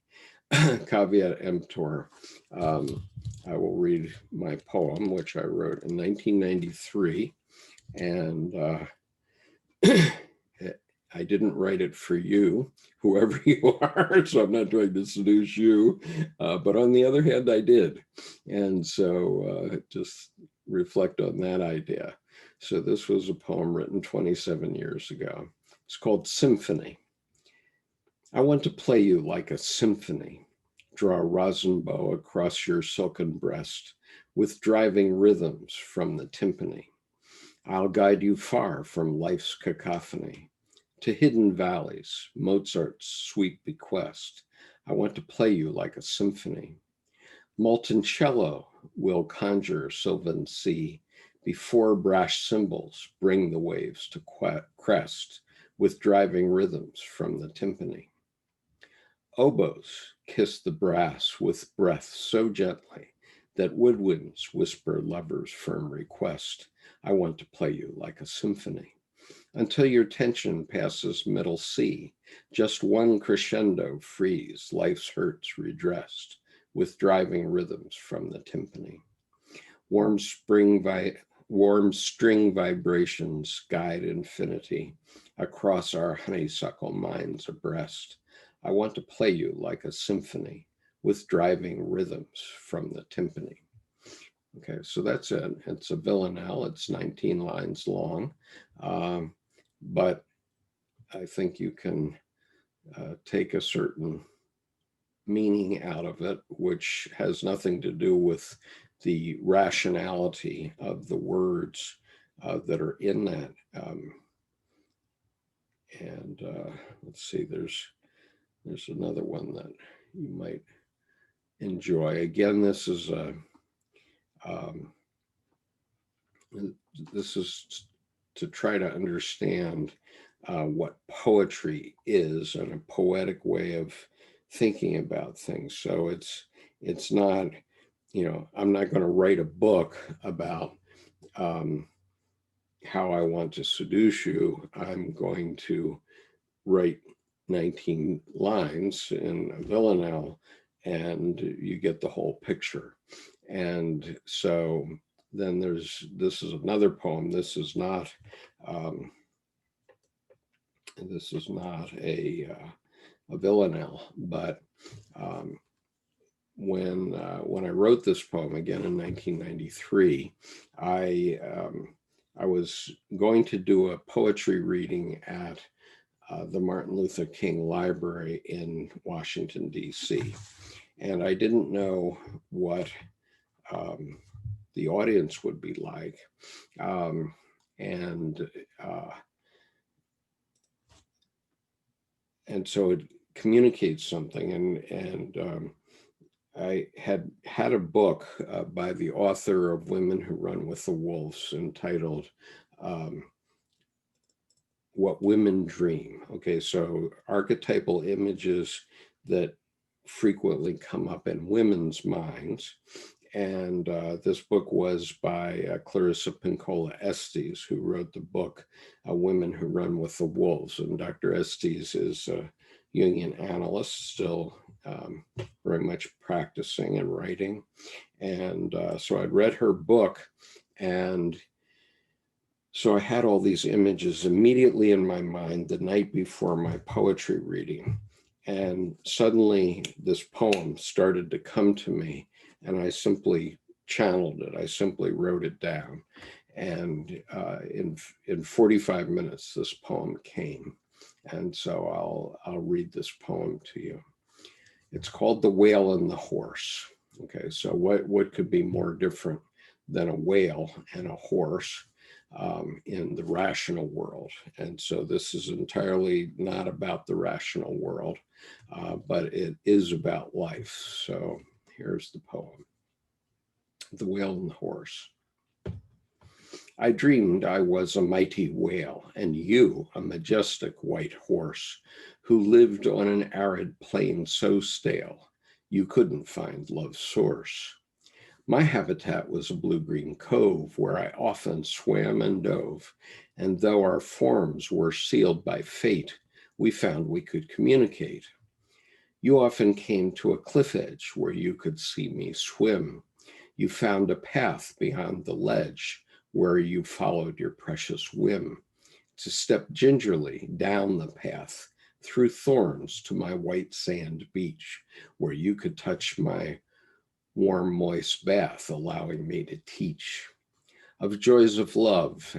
caveat emptor, I will read my poem, which I wrote in 1993, and I didn't write it for you, whoever you are, so I'm not trying to seduce you. But on the other hand, I did. And so just reflect on that idea. So this was a poem written 27 years ago. It's called Symphony. I want to play you like a symphony. Draw a rosin bow across your silken breast with driving rhythms from the timpani. I'll guide you far from life's cacophony to hidden valleys, Mozart's sweet bequest. I want to play you like a symphony. Molten cello will conjure sylvan sea before brash cymbals bring the waves to crest with driving rhythms from the timpani. Oboes kiss the brass with breath so gently that woodwinds whisper lovers' firm request. I want to play you like a symphony. Until your tension passes middle C, just one crescendo frees life's hurts redressed with driving rhythms from the timpani. Warm string vibrations guide infinity across our honeysuckle minds abreast. I want to play you like a symphony with driving rhythms from the timpani. Okay, so that's it. It's a villanelle. It's 19 lines long, but I think you can take a certain meaning out of it, which has nothing to do with the rationality of the words that are in that. And let's see, there's another one that you might enjoy. Again, this is to try to understand what poetry is and a poetic way of thinking about things. So it's not, I'm not going to write a book about how I want to seduce you. I'm going to write 19 lines in a villanelle and you get the whole picture. And so then this is another poem. This is not a villanelle, but when I wrote this poem again in 1993, I was going to do a poetry reading at the Martin Luther King Library in Washington, D.C. And I didn't know what the audience would be like. And so it communicates something. And I had a book by the author of Women Who Run with the Wolves entitled What Women Dream. Okay, so archetypal images that frequently come up in women's minds. And this book was by Clarissa Pinkola Estes, who wrote the book Women Who Run with the Wolves. And Dr. Estes is a Jungian analyst, still very much practicing and writing. And so I'd read her book, and so I had all these images immediately in my mind the night before my poetry reading. And suddenly this poem started to come to me, and I simply channeled it. I simply wrote it down. And in 45 minutes, this poem came. And so I'll read this poem to you. It's called The Whale and the Horse. Okay, so what could be more different than a whale and a horse in the rational world? And so this is entirely not about the rational world, but it is about life. So here's the poem. The Whale and the Horse. I dreamed I was a mighty whale, and you a majestic white horse, who lived on an arid plain so stale, you couldn't find love's source. My habitat was a blue-green cove where I often swam and dove, and though our forms were sealed by fate, we found we could communicate. You often came to a cliff edge where you could see me swim. You found a path beyond the ledge where you followed your precious whim to step gingerly down the path through thorns to my white sand beach where you could touch my warm, moist bath, allowing me to teach of joys of love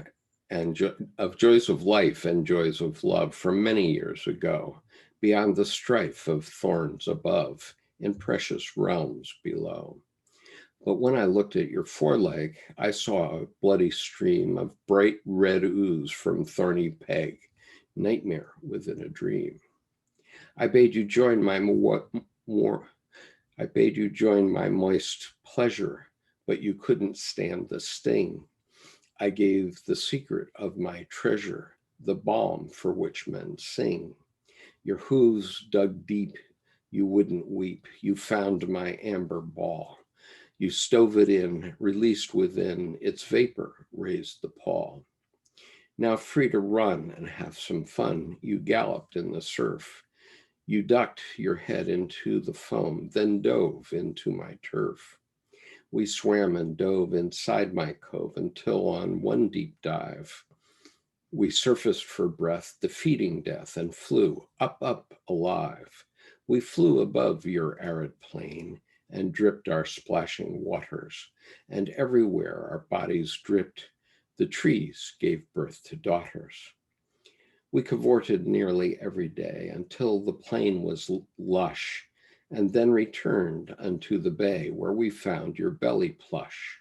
and of joys of life and joys of love from many years ago, beyond the strife of thorns above, in precious realms below. But when I looked at your foreleg, I saw a bloody stream of bright red ooze from thorny peg, nightmare within a dream. I bade you join my moist pleasure, but you couldn't stand the sting. I gave the secret of my treasure, the balm for which men sing. Your hooves dug deep, you wouldn't weep. You found my amber ball. You stove it in, released within, its vapor raised the pall. Now free to run and have some fun, you galloped in the surf. You ducked your head into the foam, then dove into my turf. We swam and dove inside my cove until on one deep dive, we surfaced for breath, defeating death, and flew up alive. We flew above your arid plain and dripped our splashing waters, and everywhere our bodies dripped, the trees gave birth to daughters. We cavorted nearly every day until the plain was lush, and then returned unto the bay where we found your belly plush,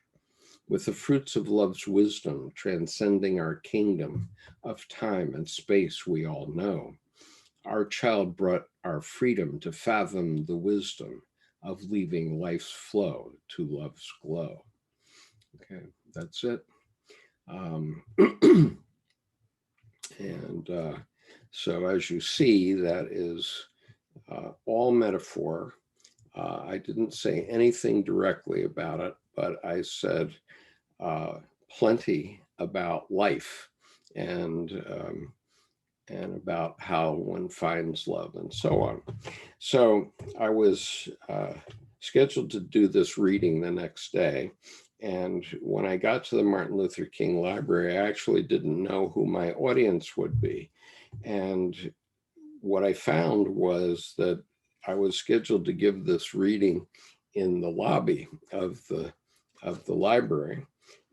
with the fruits of love's wisdom transcending our kingdom of time and space we all know. Our child brought our freedom to fathom the wisdom of leaving life's flow to love's glow. Okay, that's it. So as you see, that is all metaphor. I didn't say anything directly about it, but I said plenty about life and about how one finds love and so on. So I was scheduled to do this reading the next day. And when I got to the Martin Luther King Library, I actually didn't know who my audience would be. And what I found was that I was scheduled to give this reading in the lobby of the library.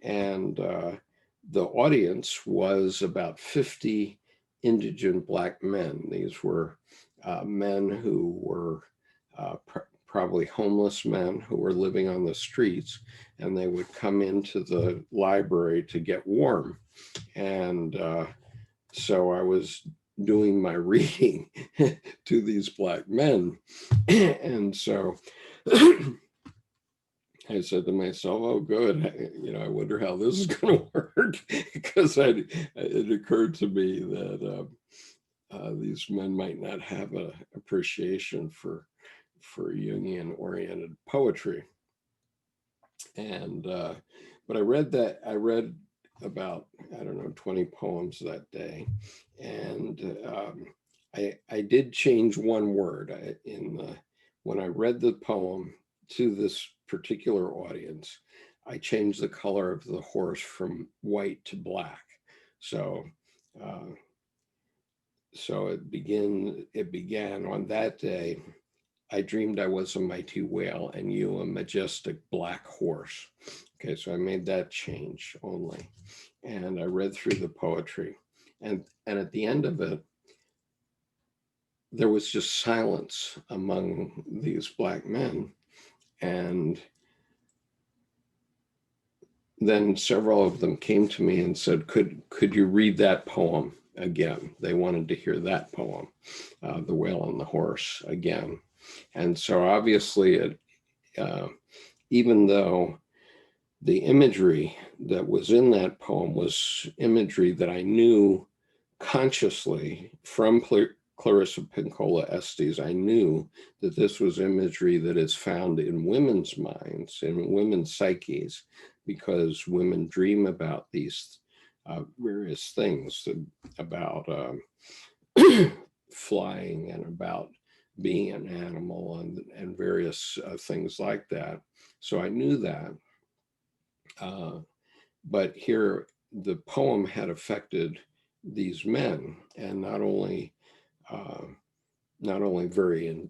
And the audience was about 50 indigent Black men. These were men who were probably homeless men who were living on the streets, and they would come into the library to get warm. And so I was doing my reading to these Black men. And so I said to myself, oh, good. I wonder how this is going to work, because it occurred to me that these men might not have an appreciation for Jungian-oriented poetry. And but I read about, I don't know, 20 poems that day, and I did change one word when I read the poem to this particular audience. I changed the color of the horse from white to black. So it began on that day. I dreamed I was a mighty whale and you a majestic black horse. Okay, so I made that change only. And I read through the poetry. And at the end of it, there was just silence among these Black men. And then several of them came to me and said, could you read that poem again? They wanted to hear that poem, The Whale and the Horse, again. And so obviously, even though the imagery that was in that poem was imagery that I knew consciously from Clarissa Pinkola Estes. I knew that this was imagery that is found in women's minds, in women's psyches, because women dream about these various things, about flying and about being an animal and various things like that. So I knew that. But here, the poem had affected these men, and not only very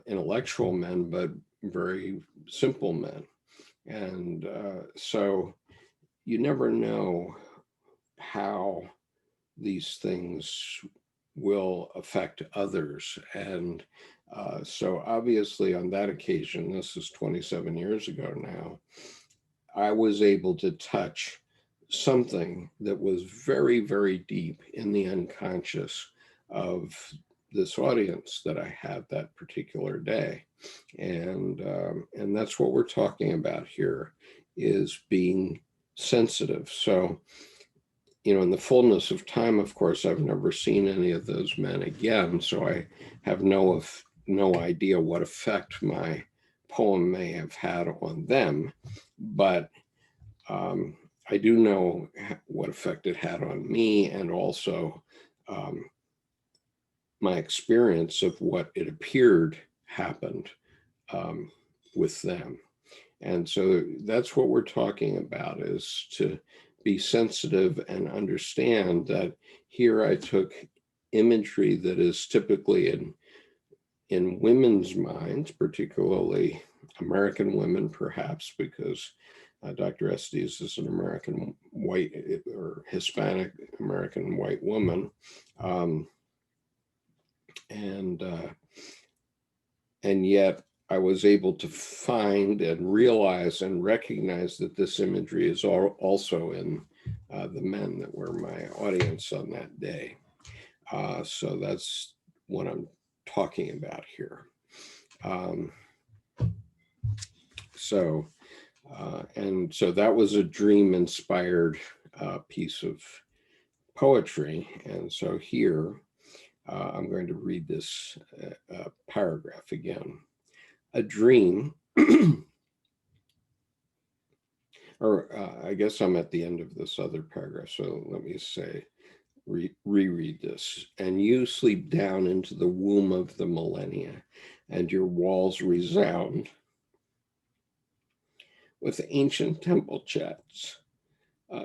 intellectual men, but very simple men. And so you never know how these things will affect others. And so obviously on that occasion, this is 27 years ago now, I was able to touch something that was very, very deep in the unconscious of this audience that I had that particular day. And that's what we're talking about here, is being sensitive. So, in the fullness of time, of course, I've never seen any of those men again. So I have no idea what effect my poem may have had on them. But I do know what effect it had on me, and also my experience of what it appeared happened with them. And so that's what we're talking about, is to be sensitive and understand that here I took imagery that is typically in women's minds, particularly American women, perhaps, because Dr. Estes is an American white or Hispanic American white woman. And yet I was able to find and realize and recognize that this imagery is also in the men that were my audience on that day. So that's what I'm talking about here. And so that was a dream-inspired piece of poetry. And so here, I'm going to read this paragraph again. A dream, or I guess I'm at the end of this other paragraph, so let me say, reread this. And you sleep down into the womb of the millennia, and your walls resound with ancient temple chants,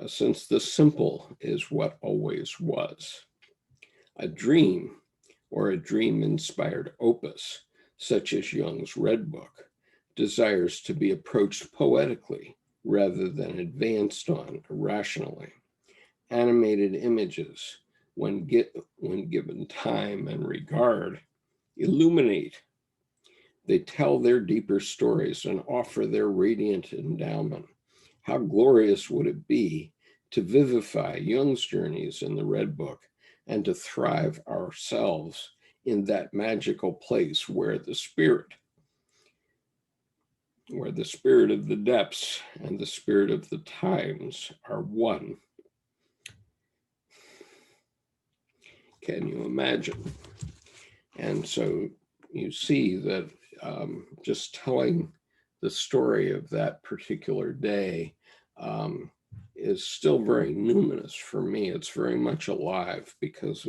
since the simple is what always was. A dream, or a dream-inspired opus, such as Jung's Red Book, desires to be approached poetically rather than advanced on rationally. Animated images, when given time and regard, illuminate. They tell their deeper stories and offer their radiant endowment. How glorious would it be to vivify Jung's journeys in the Red Book and to thrive ourselves in that magical place where the spirit of the depths and the spirit of the times are one. Can you imagine? And so you see that just telling the story of that particular day is still very numinous for me. It's very much alive because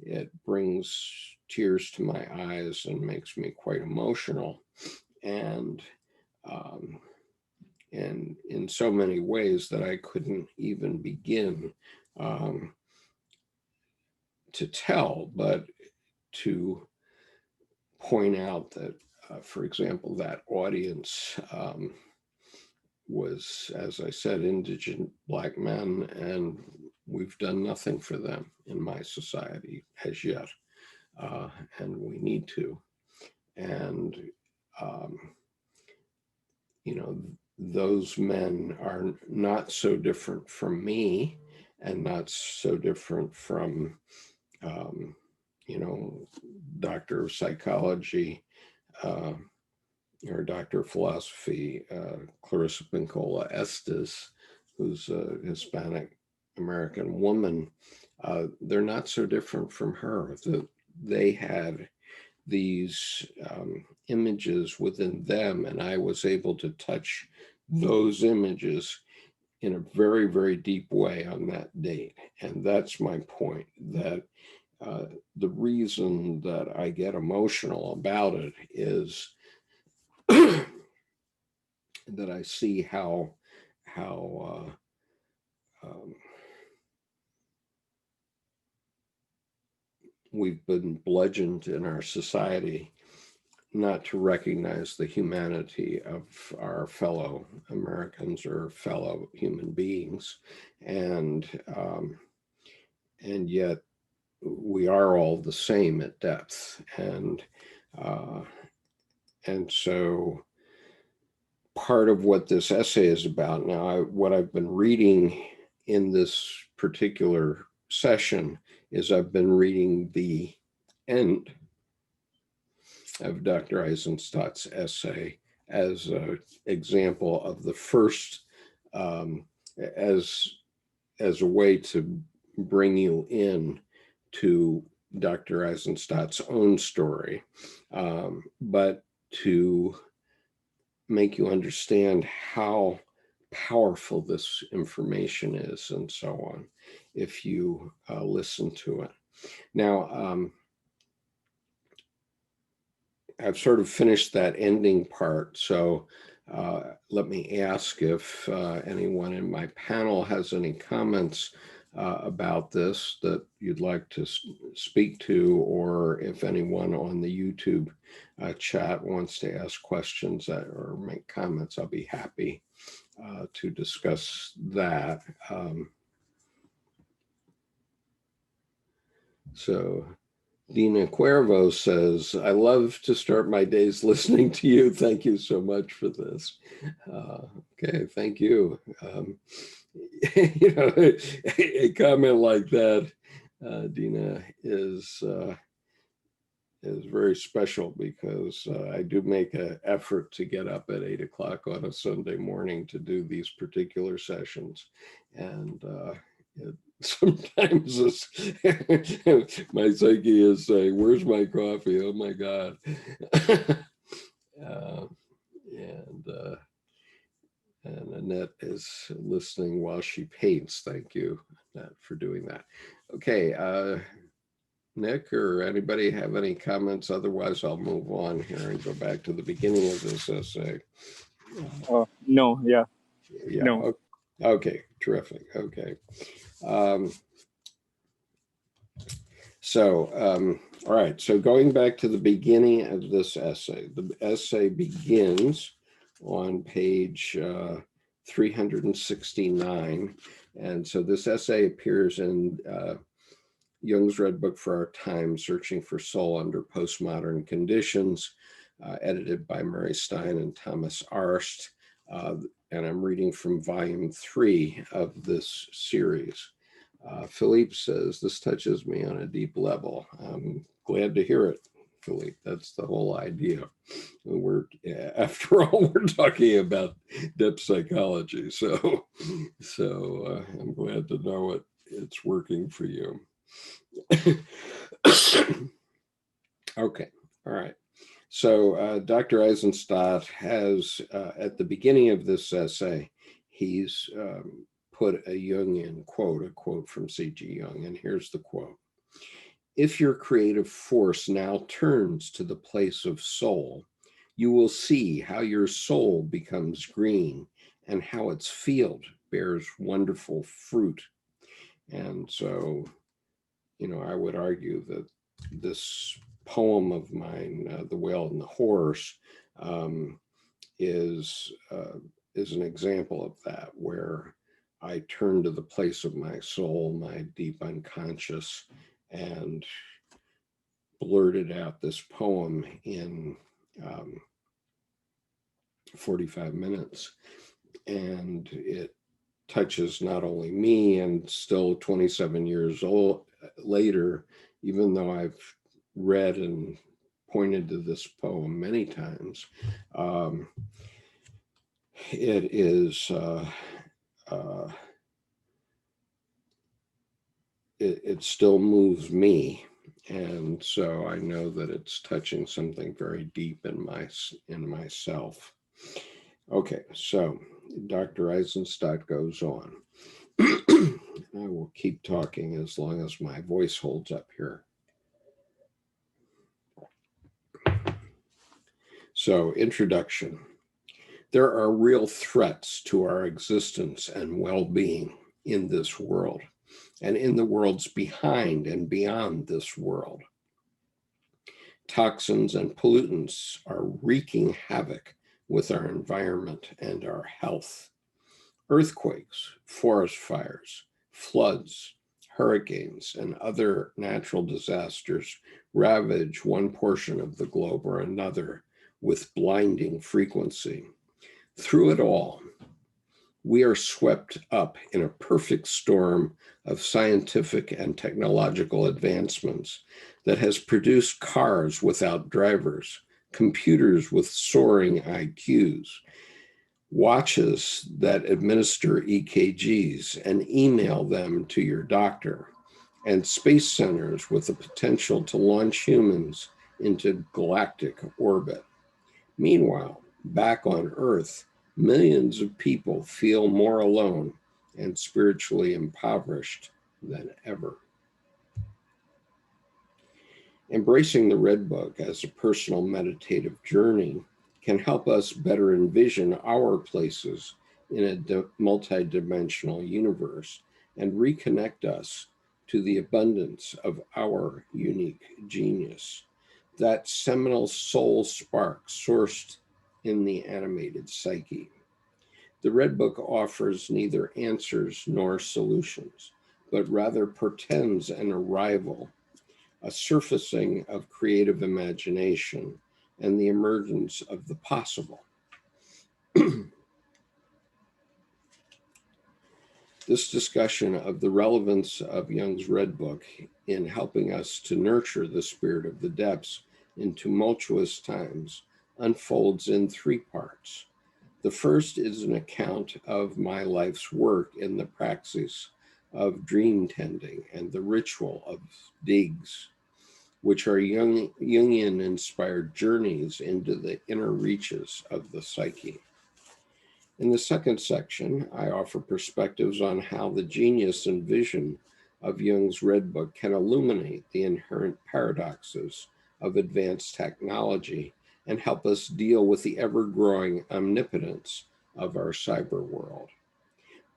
it brings tears to my eyes and makes me quite emotional. And in so many ways that I couldn't even begin to tell, but to point out that, for example, that audience was, as I said, indigent Black men, and we've done nothing for them in my society as yet, and we need to. And, those men are not so different from me and not so different from, Doctor of Psychology, our doctor of philosophy, Clarissa Pinkola Estes, who's a Hispanic American woman, they're not so different from her. They had these images within them, and I was able to touch those images in a very, very deep way on that date. And that's my point, that the reason that I get emotional about it is that I see how we've been bludgeoned in our society not to recognize the humanity of our fellow Americans or fellow human beings, and yet we are all the same at depth, and so part of what this essay is about now, what I've been reading in this particular session is I've been reading the end of Dr. Eisenstat's essay as an example of the first, as a way to bring you in to Dr. Eisenstat's own story, but to make you understand how powerful this information is and so on, if you listen to it. Now, I've sort of finished that ending part, so let me ask if anyone in my panel has any comments about this that you'd like to speak to, or if anyone on the YouTube chat wants to ask questions or make comments, I'll be happy to discuss that. So Dina Cuervo says, I love to start my days listening to you. Thank you so much for this. Okay, thank you. You know, a comment like that, Dina, is very special, because I do make an effort to get up at 8 o'clock on a Sunday morning to do these particular sessions. And sometimes my psyche is saying, where's my coffee? Oh my God. And Annette is listening while she paints. Thank you, Annette, for doing that. Okay, Nick or anybody have any comments? Otherwise, I'll move on here and go back to the beginning of this essay. No, yeah. Yeah, no. Okay, terrific. Okay. So, all right, so going back to the beginning of this essay, the essay begins on page 369. And so this essay appears in Jung's Red Book for Our Time, Searching for Soul Under Postmodern Conditions, edited by Mary Stein and Thomas Arzt. And I'm reading from volume 3 of this series. Philippe says, this touches me on a deep level. I'm glad to hear it, Philippe. That's the whole idea. After all, we're talking about depth psychology. So I'm glad to know it's working for you. Okay, all right. So Dr. Aizenstat has, at the beginning of this essay, he's put a Jungian quote, a quote from C.G. Jung, and here's the quote. If your creative force now turns to the place of soul, you will see how your soul becomes green and how its field bears wonderful fruit. And so, you know, I would argue that this poem of mine, The Whale and the Horse, is an example of that, where I turn to the place of my soul, my deep unconscious, and blurted out this poem in 45 minutes. And it touches not only me, and still 27 years later, even though I've read and pointed to this poem many times. It is, it still moves me. And so I know that it's touching something very deep in myself. Okay, so Dr. Aizenstat goes on. I will keep talking as long as my voice holds up here. So, introduction. There are real threats to our existence and well-being in this world and in the worlds behind and beyond this world. Toxins and pollutants are wreaking havoc with our environment and our health. Earthquakes, forest fires, floods, hurricanes, and other natural disasters ravage one portion of the globe or another with blinding frequency. Through it all, we are swept up in a perfect storm of scientific and technological advancements that has produced cars without drivers, computers with soaring IQs, watches that administer EKGs and email them to your doctor, and space centers with the potential to launch humans into galactic orbit. Meanwhile, back on Earth, millions of people feel more alone and spiritually impoverished than ever. Embracing the Red Book as a personal meditative journey can help us better envision our places in a multidimensional universe and reconnect us to the abundance of our unique genius, that seminal soul spark sourced in the animated psyche. The Red Book offers neither answers nor solutions, but rather portends an arrival, a surfacing of creative imagination, and the emergence of the possible. This discussion of the relevance of Jung's Red Book in helping us to nurture the spirit of the depths in tumultuous times unfolds in three parts. The first is an account of my life's work in the praxis of dream tending and the ritual of digs, which are Jungian-inspired journeys into the inner reaches of the psyche. In the second section, I offer perspectives on how the genius and vision of Jung's Red Book can illuminate the inherent paradoxes of advanced technology and help us deal with the ever-growing omnipotence of our cyber world.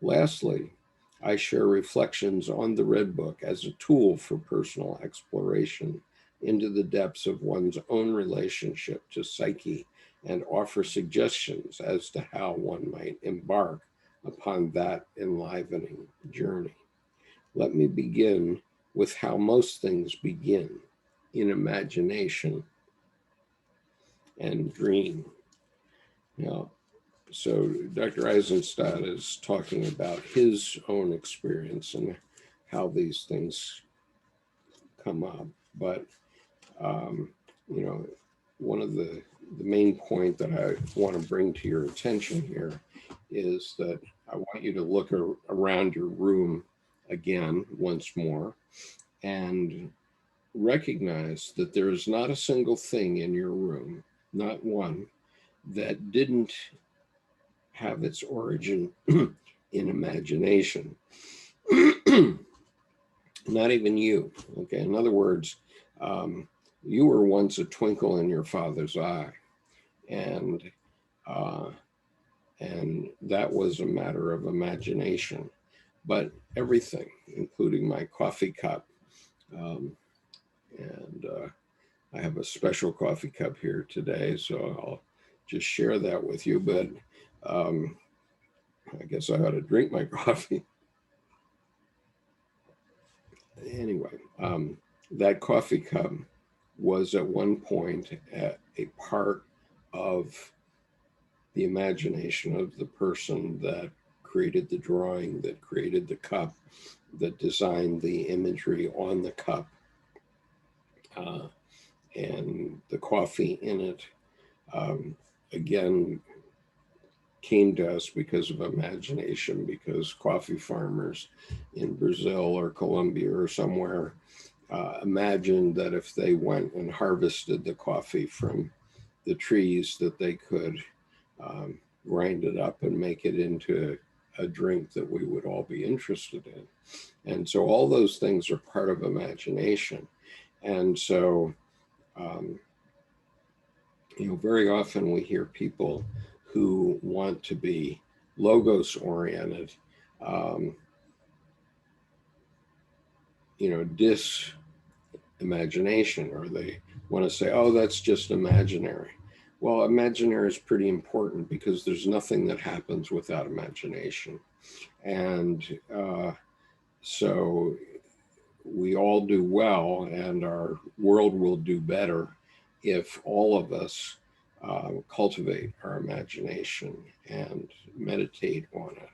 Lastly, I share reflections on the Red Book as a tool for personal exploration into the depths of one's own relationship to psyche and offer suggestions as to how one might embark upon that enlivening journey. Let me begin with how most things begin, in imagination and dream. Now, so Dr. Aizenstat is talking about his own experience and how these things come up. But, you know, one of the main point that I want to bring to your attention here is that I want you to look around your room again once more and recognize that there is not a single thing in your room, not one, that didn't have its origin in imagination. Not even you. Okay. In other words, you were once a twinkle in your father's eye, and that was a matter of imagination. But everything, including my coffee cup, and I have a special coffee cup here today, so I'll just share that with you. But I guess I ought to drink my coffee. Anyway, that coffee cup was at one point a part of the imagination of the person that created the drawing, that created the cup, that designed the imagery on the cup. and the coffee in it, again, came to us because of imagination, because coffee farmers in Brazil or Colombia or somewhere imagined that if they went and harvested the coffee from the trees, that they could grind it up and make it into a drink that we would all be interested in. And so all those things are part of imagination. And so, very often we hear people who want to be logos oriented, dis imagination, or they want to say, oh, that's just imaginary. Well, imaginary is pretty important because there's nothing that happens without imagination. And so we all do well, and our world will do better if all of us cultivate our imagination and meditate on it.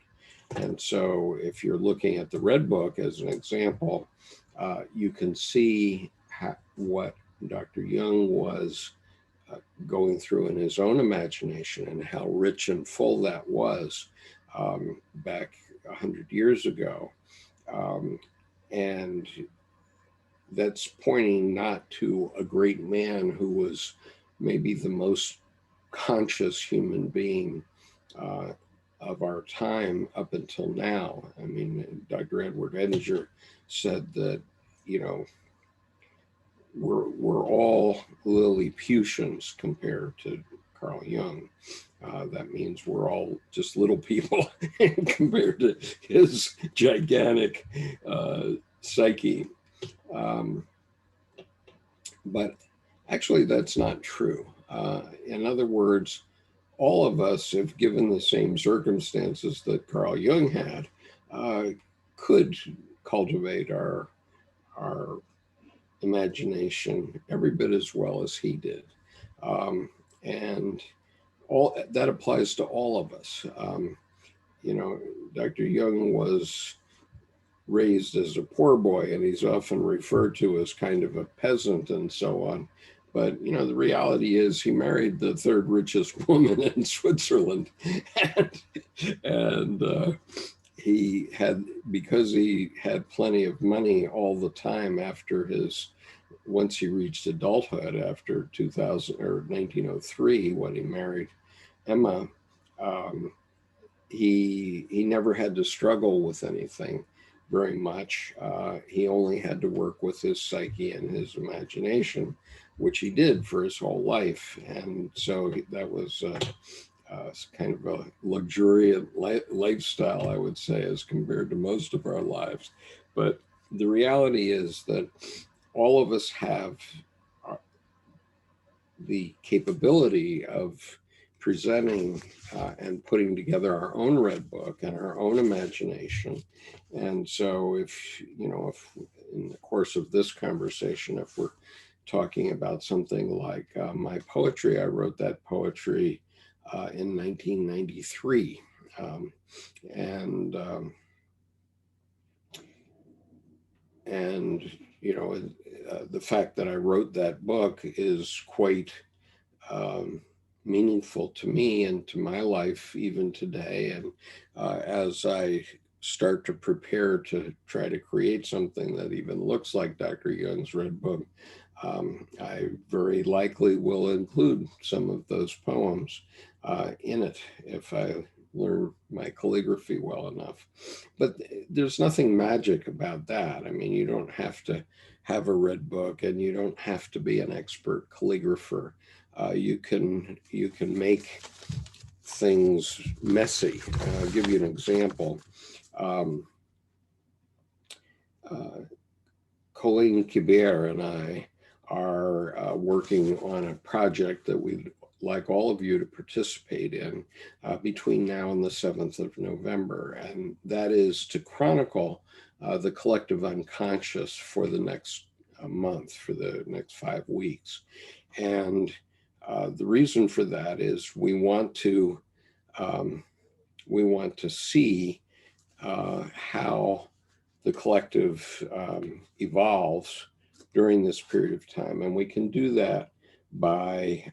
And so if you're looking at the Red Book as an example, you can see what Dr. Jung was going through in his own imagination, and how rich and full that was back 100 years ago. And that's pointing not to a great man who was maybe the most conscious human being of our time up until now. I mean, Dr. Edward Edinger said that, we're all Lilliputians compared to Carl Jung. That means we're all just little people compared to his gigantic psyche. But actually, that's not true. In other words, all of us, if given the same circumstances that Carl Jung had, could cultivate our imagination every bit as well as he did. And all that applies to all of us. Dr. Jung was raised as a poor boy, and he's often referred to as kind of a peasant and so on. But, the reality is he married the third richest woman in Switzerland. and he had, because he had plenty of money all the time once he reached adulthood, after 2000 or 1903, when he married Emma, he never had to struggle with anything very much. He only had to work with his psyche and his imagination, which he did for his whole life. And so that was kind of a luxuriant lifestyle, I would say, as compared to most of our lives. But the reality is that all of us have the capability of presenting and putting together our own Red Book and our own imagination. And so if in the course of this conversation, if we're talking about something like my poetry, I wrote that poetry in 1993. The fact that I wrote that book is quite meaningful to me and to my life even today. And as I start to prepare to try to create something that even looks like Dr. Jung's Red Book, I very likely will include some of those poems in it if I learn my calligraphy well enough. But there's nothing magic about that. I mean, you don't have to have a Red Book, and you don't have to be an expert calligrapher. You can make things messy. I'll give you an example. Colleen Kibert and I are working on a project that we'd like all of you to participate in between now and the 7th of November. And that is to chronicle the collective unconscious for the next month, for the next 5 weeks. And the reason for that is we want to see how the collective evolves during this period of time. And we can do that by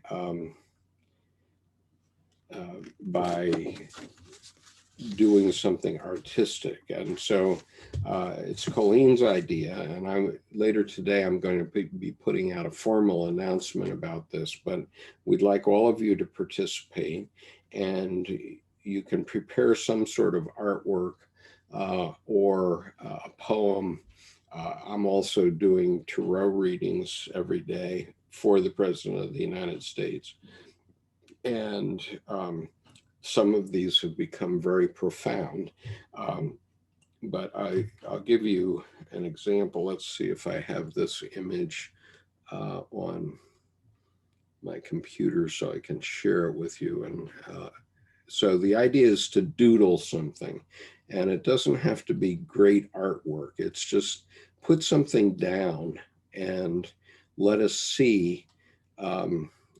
doing something artistic. And so it's Colleen's idea, and later today I'm going to be putting out a formal announcement about this, but we'd like all of you to participate, and you can prepare some sort of artwork or a poem. I'm also doing tarot readings every day for the President of the United States. And some of these have become very profound. But I'll give you an example. Let's see if I have this image on my computer so I can share it with you. And so the idea is to doodle something, and it doesn't have to be great artwork. It's just put something down and let us see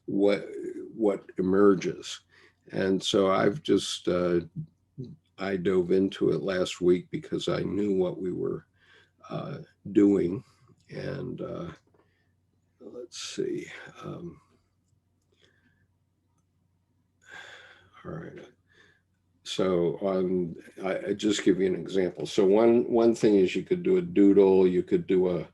what emerges. And so I've just I dove into it last week because I knew what we were doing. And let's see. All right. So I just give you an example. So one thing is you could do a doodle, you could do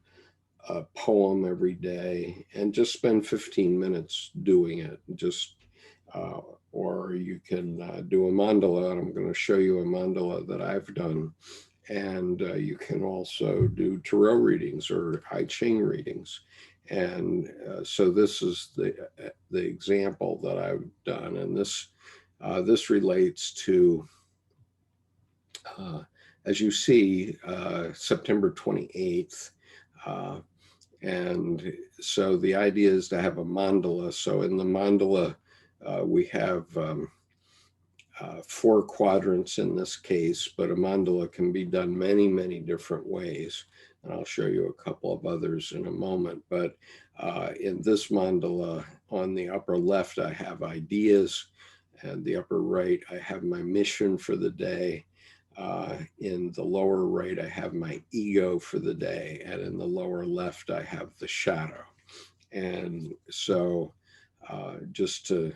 a poem every day, and just spend 15 minutes doing it. Just or you can do a mandala, and I'm going to show you a mandala that I've done. And you can also do tarot readings or I Ching readings. And so this is the example that I've done, and this relates to, as you see, September 28th. And so the idea is to have a mandala. So in the mandala, we have 4 quadrants in this case, but a mandala can be done many, many different ways. And I'll show you a couple of others in a moment. But in this mandala, on the upper left, I have ideas, and the upper right, I have my mission for the day. In the lower right, I have my ego for the day, and in the lower left, I have the shadow. And so just to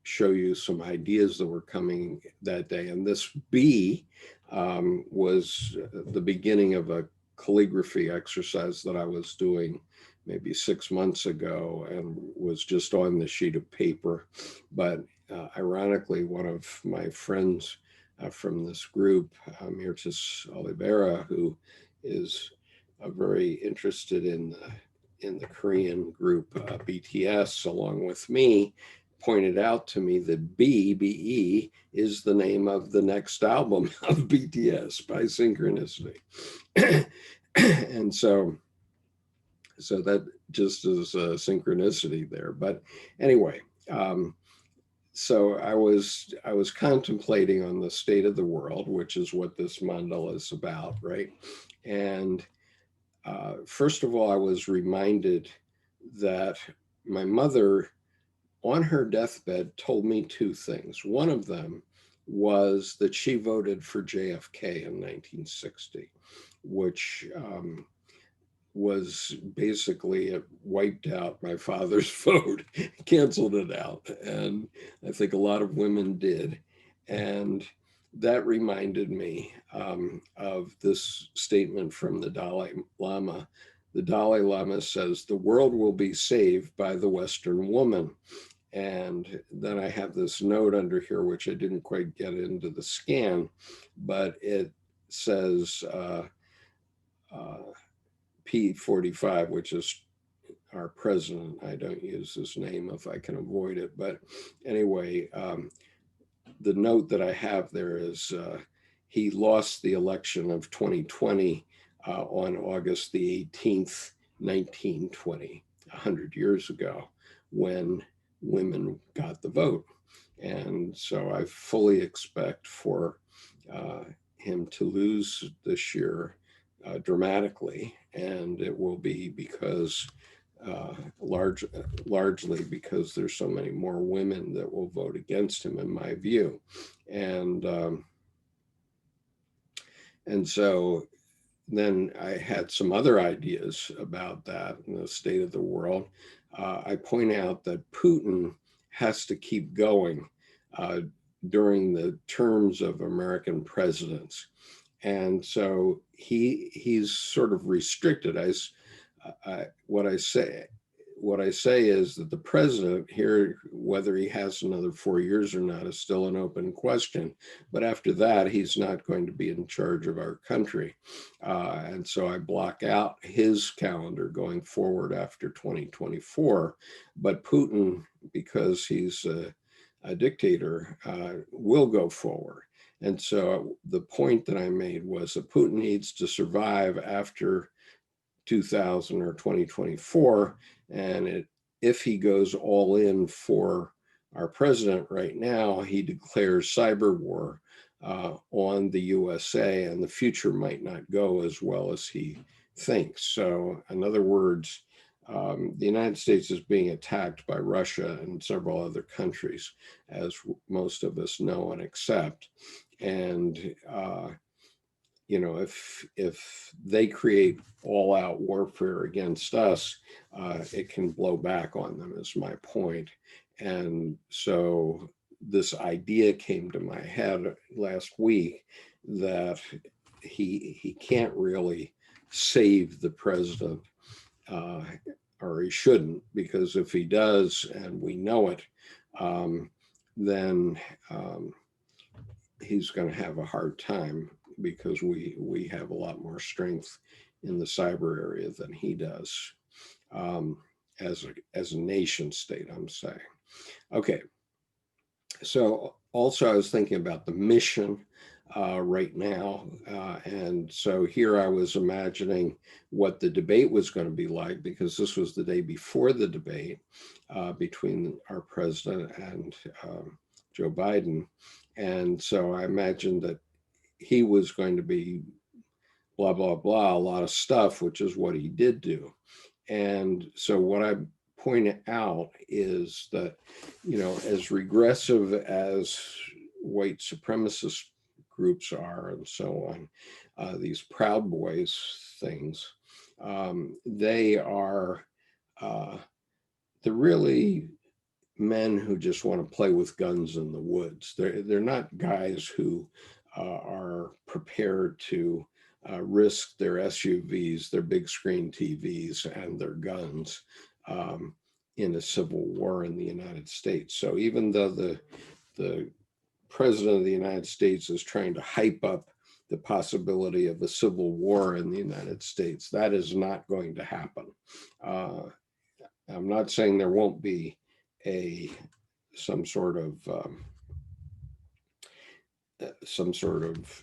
show you some ideas that were coming that day. And this B was the beginning of a calligraphy exercise that I was doing maybe 6 months ago, and was just on the sheet of paper. But ironically, one of my friends from this group, Mirtis Oliveira, who is very interested in the Korean group BTS, along with me, pointed out to me that BE is the name of the next album of BTS by synchronicity. And so that just is a synchronicity there. But anyway, so I was contemplating on the state of the world, which is what this mandala is about, right? And first of all, I was reminded that my mother, on her deathbed, told me 2 things. One of them was that she voted for JFK in 1960, which was basically, it wiped out my father's vote, canceled it out. And I think a lot of women did. And that reminded me of this statement from the Dalai Lama. The Dalai Lama says, "The world will be saved by the Western woman." And then I have this note under here, which I didn't quite get into the scan, but it says P45, which is our president. I don't use his name if I can avoid it. But anyway, the note that I have there is he lost the election of 2020 on August the 18th, 1920, 100 years ago, when women got the vote. And so I fully expect for him to lose this year dramatically, and it will be because largely because there's so many more women that will vote against him, in my view. And so then I had some other ideas about that in the state of the world. I point out that Putin has to keep going during the terms of American presidents. And so he's sort of restricted. What I say is that the president here, whether he has another 4 years or not, is still an open question. But after that, he's not going to be in charge of our country. And so I block out his calendar going forward after 2024. But Putin, because he's a dictator, will go forward. And so the point that I made was that Putin needs to survive after 2000 or 2024. And if he goes all in for our president right now, he declares cyber war on the USA, and the future might not go as well as he thinks. So in other words, the United States is being attacked by Russia and several other countries, as most of us know and accept. And if they create all-out warfare against us, it can blow back on them, is my point. And so this idea came to my head last week that he can't really save the president, or he shouldn't, because if he does, and we know it, then he's going to have a hard time, because we have a lot more strength in the cyber area than he does, as a nation state, I'm saying. Okay, so also I was thinking about the mission right now, and so here I was imagining what the debate was going to be like, because this was the day before the debate between our president and Joe Biden. And so I imagined that he was going to be blah, blah, blah, a lot of stuff, which is what he did do. And so what I point out is that, as regressive as white supremacist groups are and so on, these Proud Boys things, they are the really men who just want to play with guns in the woods. They're not guys who are prepared to risk their SUVs, their big screen TVs, and their guns in a civil war in the United States. So even though the president of the United States is trying to hype up the possibility of a civil war in the United States, that is not going to happen. I'm not saying there won't be some sort of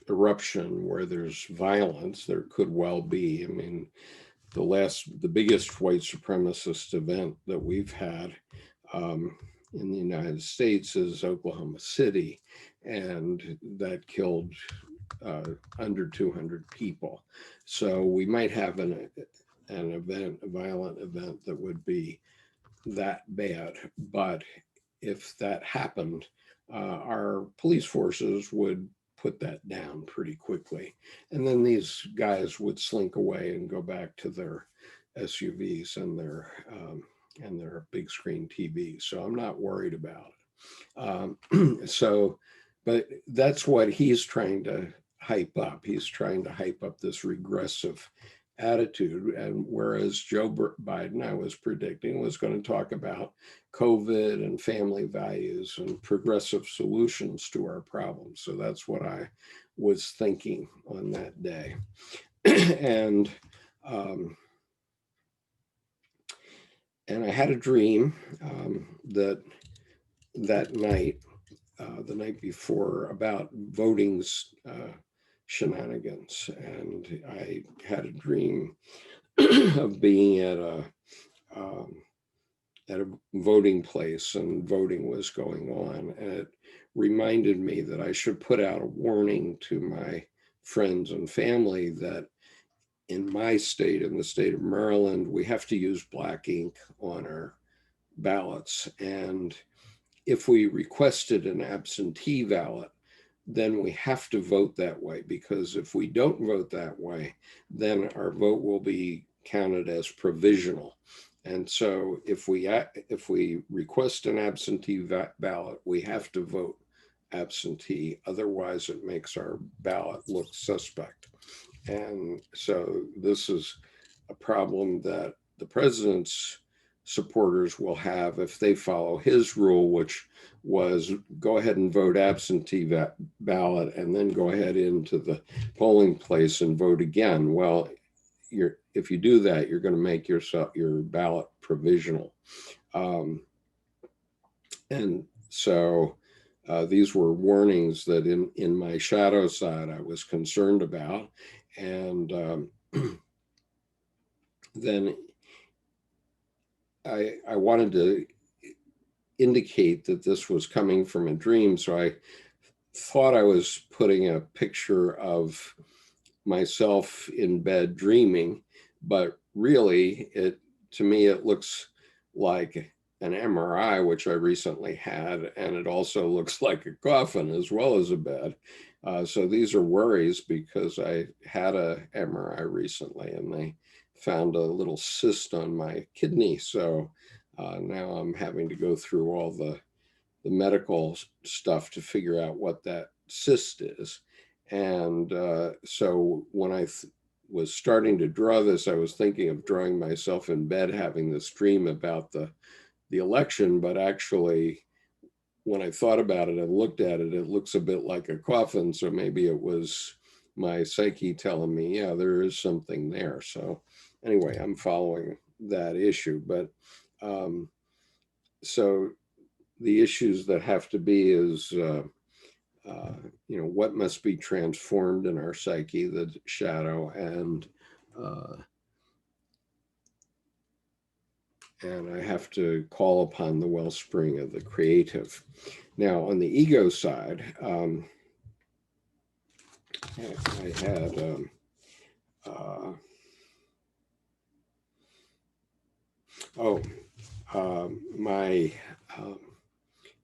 eruption where there's violence. There could well be. I mean, the biggest white supremacist event that we've had in the United States is Oklahoma City, and that killed under 200 people. So we might have a violent event that would be that bad. But if that happened, our police forces would put that down pretty quickly. And then these guys would slink away and go back to their SUVs and their big screen TVs. So I'm not worried about it. But that's what he's trying to hype up. He's trying to hype up this regressive attitude. And whereas Joe Biden, I was predicting, was going to talk about COVID and family values and progressive solutions to our problems. So that's what I was thinking on that day. And I had a dream that night, the night before, about voting's shenanigans. And I had a dream of being at a voting place, and voting was going on. And it reminded me that I should put out a warning to my friends and family that in my state, in the state of Maryland, we have to use black ink on our ballots. And if we requested an absentee ballot, then we have to vote that way, because if we don't vote that way, then our vote will be counted as provisional. And so if we request an absentee ballot, we have to vote absentee. Otherwise, it makes our ballot look suspect. And so this is a problem that the president's supporters will have if they follow his rule, which was go ahead and vote absentee ballot and then go ahead into the polling place and vote again. Well, if you do that, you're going to make your ballot provisional. And so these were warnings that in my shadow side I was concerned about. And then I wanted to indicate that this was coming from a dream. So I thought I was putting a picture of myself in bed dreaming, but really to me, it looks like an MRI, which I recently had, and it also looks like a coffin as well as a bed. So these are worries because I had a MRI recently and they found a little cyst on my kidney. So now I'm having to go through all the medical stuff to figure out what that cyst is. And so when I was starting to draw this, I was thinking of drawing myself in bed having this dream about the election, but actually when I thought about it and looked at it, it looks a bit like a coffin. So maybe it was my psyche telling me, yeah, there is something there. So anyway, I'm following that issue. But so the issues that have to be is, what must be transformed in our psyche, the shadow, and I have to call upon the wellspring of the creative. Now, on the ego side, I had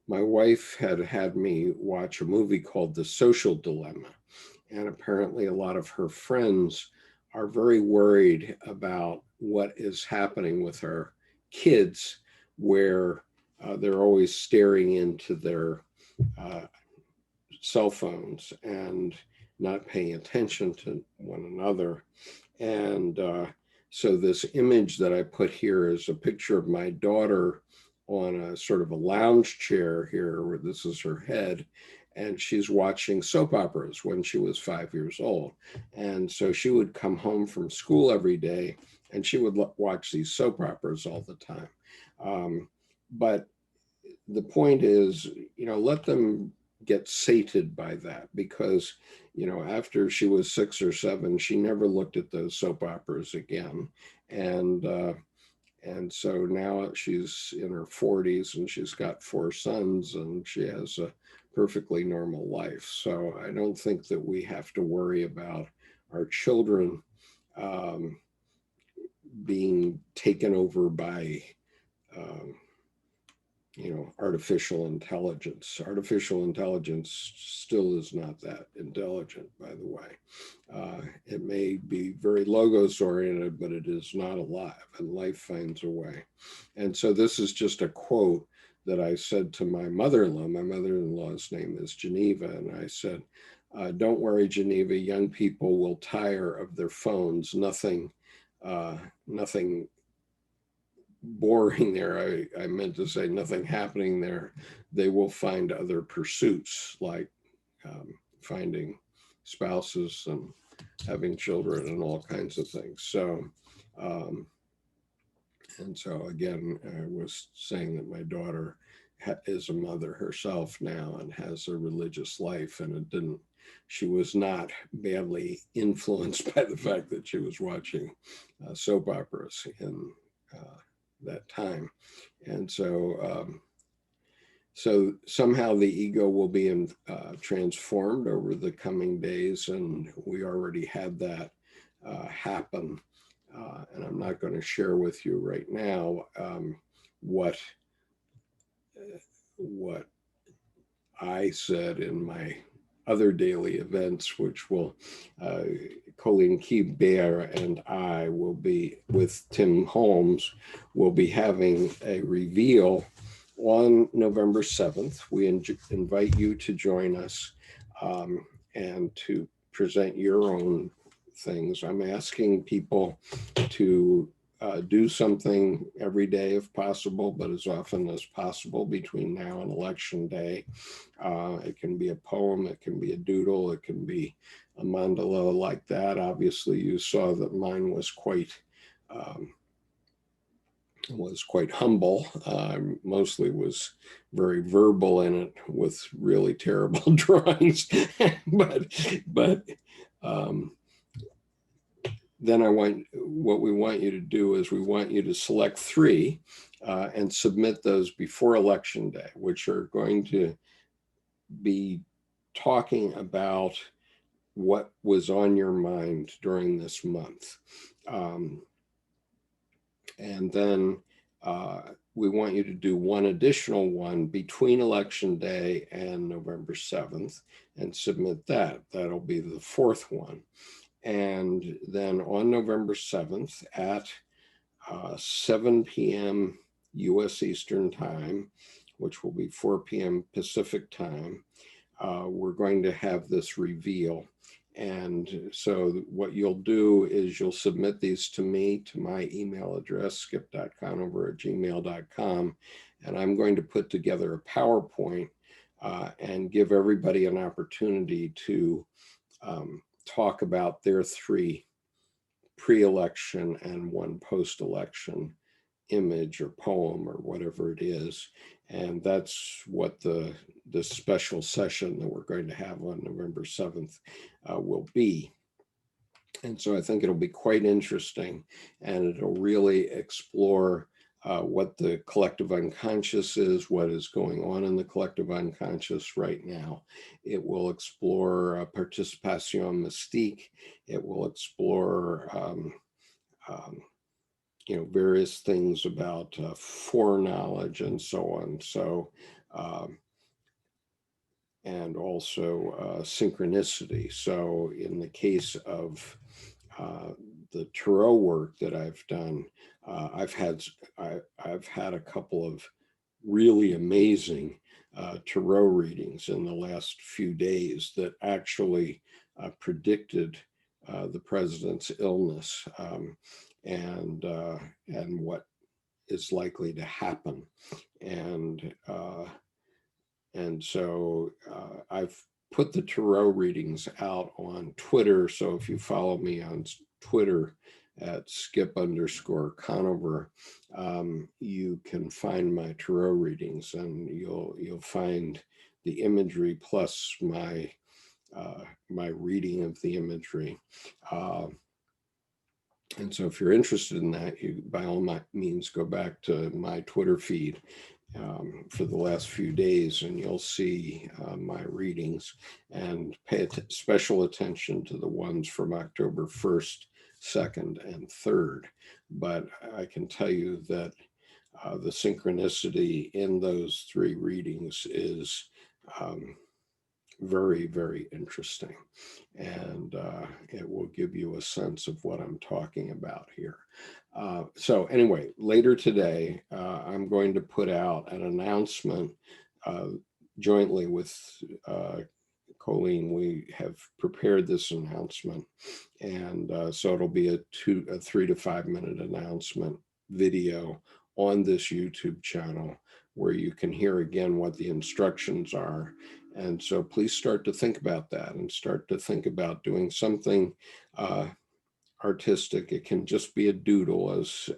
my wife had me watch a movie called The Social Dilemma, and apparently a lot of her friends are very worried about what is happening with our kids, where they're always staring into their cell phones and not paying attention to one another. And so this image that I put here is a picture of my daughter on a sort of a lounge chair here, where this is her head, and she's watching soap operas when she was 5 years old. And so she would come home from school every day and she would watch these soap operas all the time. But the point is, let them get sated by that, because after she was 6 or 7, she never looked at those soap operas again. And so now she's in her 40s and she's got 4 sons and she has a perfectly normal life. So I don't think that we have to worry about our children being taken over by artificial intelligence. Artificial intelligence still is not that intelligent, by the way. It may be very logos oriented, but it is not alive, and life finds a way. And so this is just a quote that I said to my mother-in-law. My mother-in-law's name is Geneva, and I said, don't worry, Geneva, young people will tire of their phones. Nothing boring there. I meant to say nothing happening there. They will find other pursuits, like finding spouses and having children and all kinds of things. So, and so again, I was saying that my daughter is a mother herself now and has a religious life, and she was not badly influenced by the fact that she was watching soap operas in that time. And so so somehow the ego will be transformed over the coming days, and we already had that happen. And I'm not going to share with you right now what I said in my other daily events, which will, Colleen Key-Bear and I will be, with Tim Holmes, will be having a reveal on November 7th. We invite you to join us and to present your own things. I'm asking people to do something every day if possible, but as often as possible between now and election day. It can be a poem, it can be a doodle, it can be a mandala like that. Obviously, you saw that mine was quite humble. Mostly was very verbal in it with really terrible drawings, but then what we want you to do is we want you to select 3 and submit those before election day, which are going to be talking about what was on your mind during this month. And then we want you to do one additional one between election day and November 7th and submit that. That'll be the 4th one. And then on November 7th at 7 p.m. US Eastern Time, which will be 4 p.m. Pacific Time, we're going to have this reveal. And so what you'll do is you'll submit these to me, to my email address, skip.conover@gmail.com, and I'm going to put together a PowerPoint and give everybody an opportunity to talk about their 3 pre-election and 1 post-election image or poem or whatever it is. And that's what this special session that we're going to have on November 7th will be. And so I think it'll be quite interesting, and it'll really explore what the collective unconscious is, what is going on in the collective unconscious right now. It will explore participation mystique. It will explore various things about foreknowledge and so on. So, and also synchronicity. So in the case of the tarot work that I've done, I've had a couple of really amazing tarot readings in the last few days that actually predicted the president's illness and what is likely to happen. And so I've put the tarot readings out on Twitter. So if you follow me on Twitter at skip_Conover, you can find my tarot readings, and you'll find the imagery plus my reading of the imagery. And so if you're interested in that, you by all means go back to my Twitter feed for the last few days, and you'll see my readings, and pay special attention to the ones from October 1st, 2nd, and 3rd. But I can tell you that the synchronicity in those 3 readings is very, very interesting. And it will give you a sense of what I'm talking about here. So anyway, later today, I'm going to put out an announcement jointly with Colleen. We have prepared this announcement. And so it'll be a 3 to 5 minute announcement video on this YouTube channel where you can hear again what the instructions are. And so please start to think about that, and start to think about doing something artistic. It can just be a doodle, as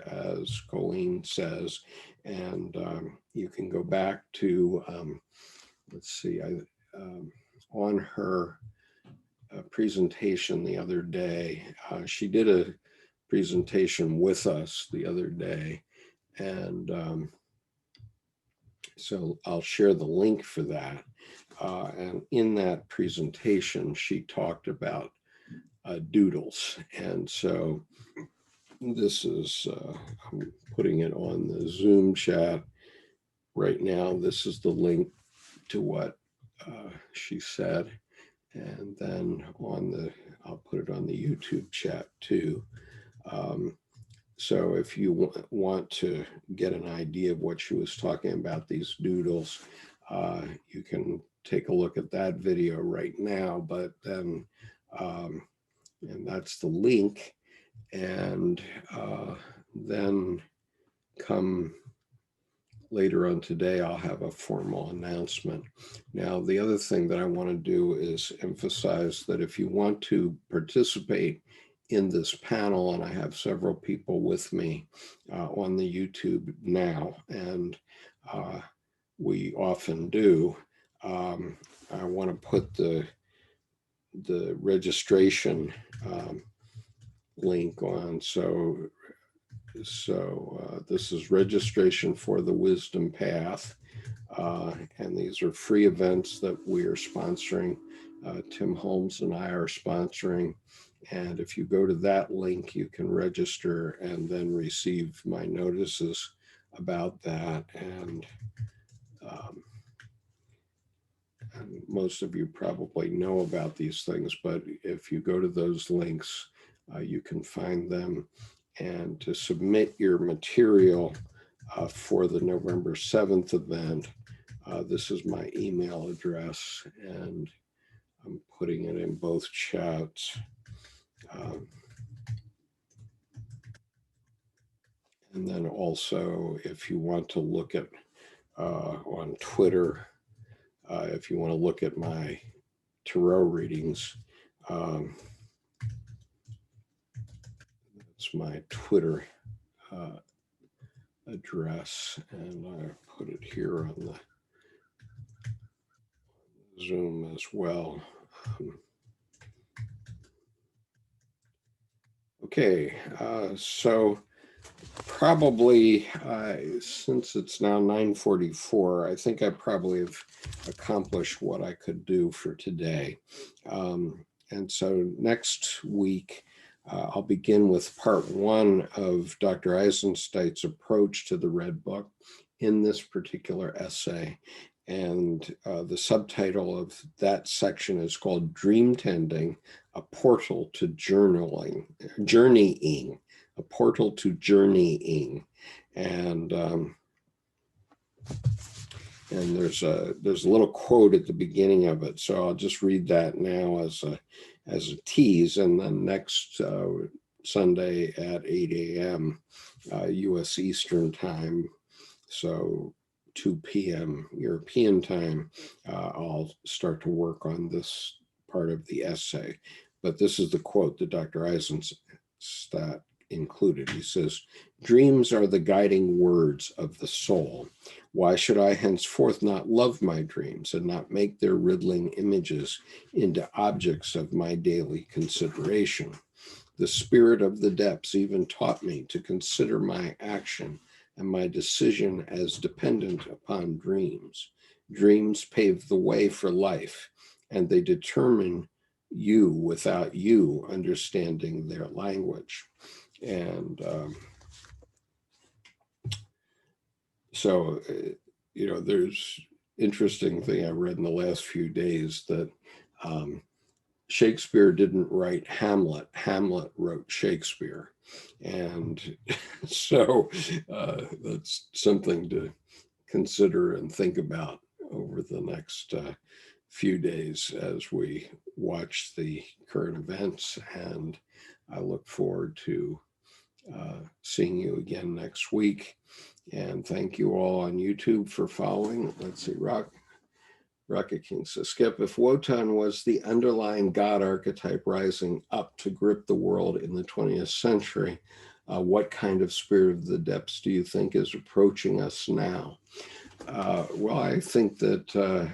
Colleen says. And you can go back to, let's see, on her presentation the other day, she did a presentation with us the other day. And so I'll share the link for that. And in that presentation, she talked about doodles. And so this is, I'm putting it on the Zoom chat right now. This is the link to what she said. And then I'll put it on the YouTube chat too. So if you want to get an idea of what she was talking about, these doodles, you can take a look at that video right now, but then, and that's the link. And then come later on today, I'll have a formal announcement. Now, the other thing that I want to do is emphasize that if you want to participate in this panel, and I have several people with me on the YouTube now, and we often do, I want to put the registration link on. So this is registration for the Wisdom Path. And these are free events that we are sponsoring. Tim Holmes and I are sponsoring. And if you go to that link, you can register and then receive my notices about that. And most of you probably know about these things, but if you go to those links, you can find them. And to submit your material for the November 7th event, this is my email address, and I'm putting it in both chats. And then also, if you want to look at on Twitter, if you want to look at my tarot readings, it's my Twitter address, and I put it here on the Zoom as well. Okay, so probably since it's now 9:44, I think I probably have accomplished what I could do for today. And so next week, I'll begin with part 1 of Dr. Eisenstat's approach to the Red Book in this particular essay. And the subtitle of that section is called Dream Tending, a Portal to Journeying, a portal to journeying. And there's a little quote at the beginning of it, so I'll just read that now as a tease, and then next Sunday at 8 a.m. U.S. Eastern Time, so 2 p.m. European time, I'll start to work on this part of the essay. But this is the quote that Dr. Aizenstat included. He says, "Dreams are the guiding words of the soul. Why should I henceforth not love my dreams and not make their riddling images into objects of my daily consideration? The spirit of the depths even taught me to consider my action and my decision as dependent upon dreams. Dreams pave the way for life, and they determine you without you understanding their language." And so, there's interesting thing I read in the last few days that Shakespeare didn't write Hamlet. Hamlet wrote Shakespeare. And so that's something to consider and think about over the next few days as we watch the current events. And I look forward to seeing you again next week. And thank you all on YouTube for following. Let's see, Rocket King says, Skip, if Wotan was the underlying God archetype rising up to grip the world in the 20th century, what kind of spirit of the depths do you think is approaching us now? Well, I think that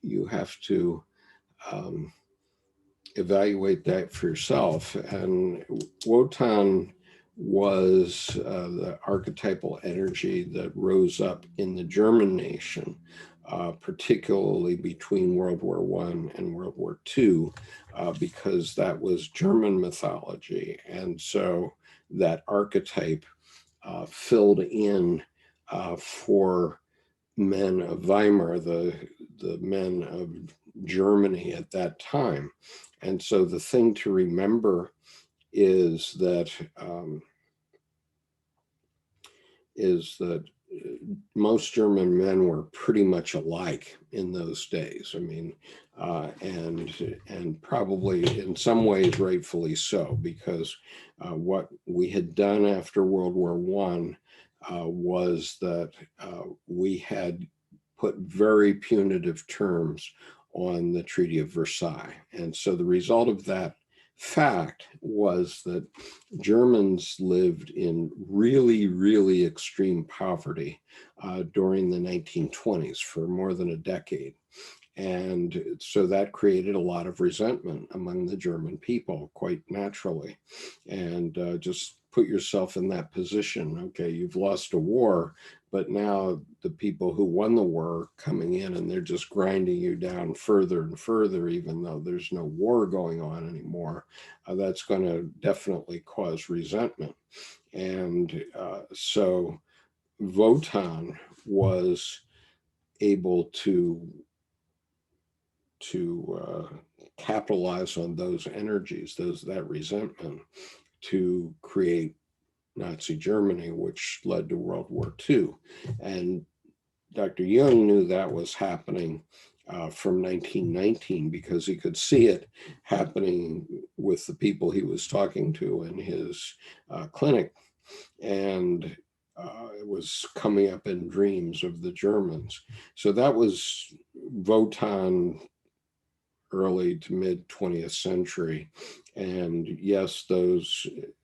you have to evaluate that for yourself. And Wotan was the archetypal energy that rose up in the German nation, particularly between World War I and World War II, because that was German mythology. And so that archetype filled in for men of Weimar, the men of Germany at that time. And so the thing to remember is that most German men were pretty much alike in those days. I mean, and probably in some ways rightfully so, because what we had done after World War I was that we had put very punitive terms on the Treaty of Versailles. And so the result of that fact was that Germans lived in really, really extreme poverty during the 1920s for more than a decade. And so that created a lot of resentment among the German people, quite naturally. And just put yourself in that position. Okay, you've lost a war, but now the people who won the war are coming in and they're just grinding you down further and further, even though there's no war going on anymore. That's going to definitely cause resentment. And so Wotan was able to capitalize on those energies, that resentment, to create Nazi Germany, which led to World War II. And Dr. Jung knew that was happening from 1919 because he could see it happening with the people he was talking to in his clinic. And it was coming up in dreams of the Germans. So that was Wotan, early to mid 20th century. And yes,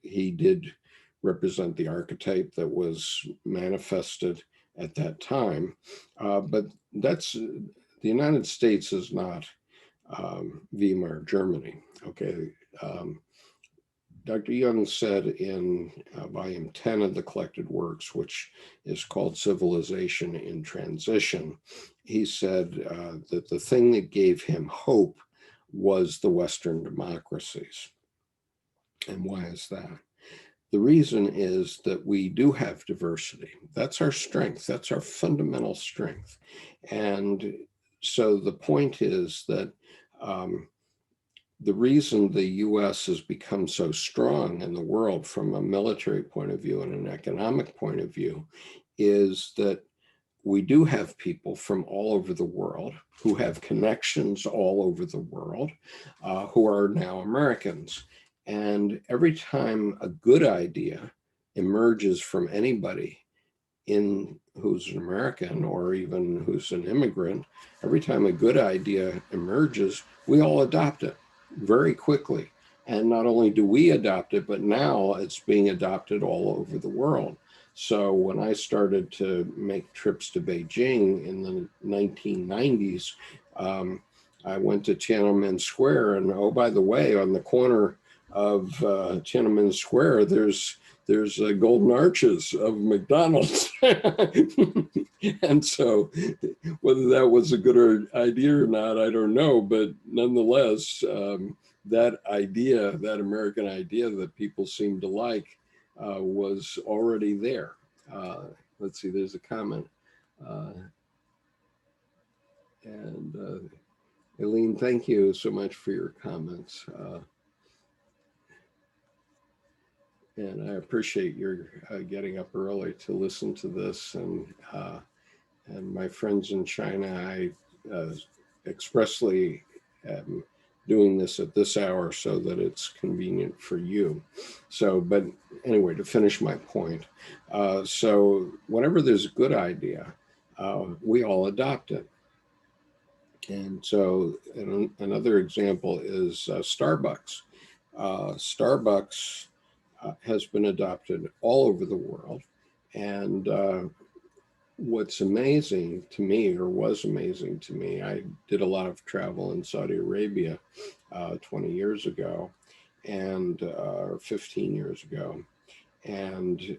he did represent the archetype that was manifested at that time. But the United States is not Weimar Germany. Okay. Dr. Jung said in volume 10 of the collected works, which is called Civilization in Transition, he said that the thing that gave him hope was the Western democracies. And why is that? The reason is that we do have diversity. That's our strength. That's our fundamental strength. And so the point is that the reason the US has become so strong in the world from a military point of view and an economic point of view is that we do have people from all over the world who have connections all over the world who are now Americans. And every time a good idea emerges from anybody who's an American or even who's an immigrant, every time a good idea emerges, we all adopt it very quickly. And not only do we adopt it, but now it's being adopted all over the world. So when I started to make trips to Beijing in the 1990s, I went to Tiananmen Square, and oh, by the way, on the corner of Tiananmen Square, there's golden arches of McDonald's. And so whether that was a good idea or not, I don't know. But nonetheless, that idea, that American idea that people seem to like, was already there. Let's see, there's a comment. And Eileen, thank you so much for your comments. And I appreciate your getting up early to listen to this. And my friends in China, I expressly am doing this at this hour so that it's convenient for you. So, but anyway, to finish my point, so whenever there's a good idea, we all adopt it. And so another example is Starbucks. Starbucks has been adopted all over the world. And what's amazing to me, or was amazing to me, I did a lot of travel in Saudi Arabia 20 years ago, and or 15 years ago. And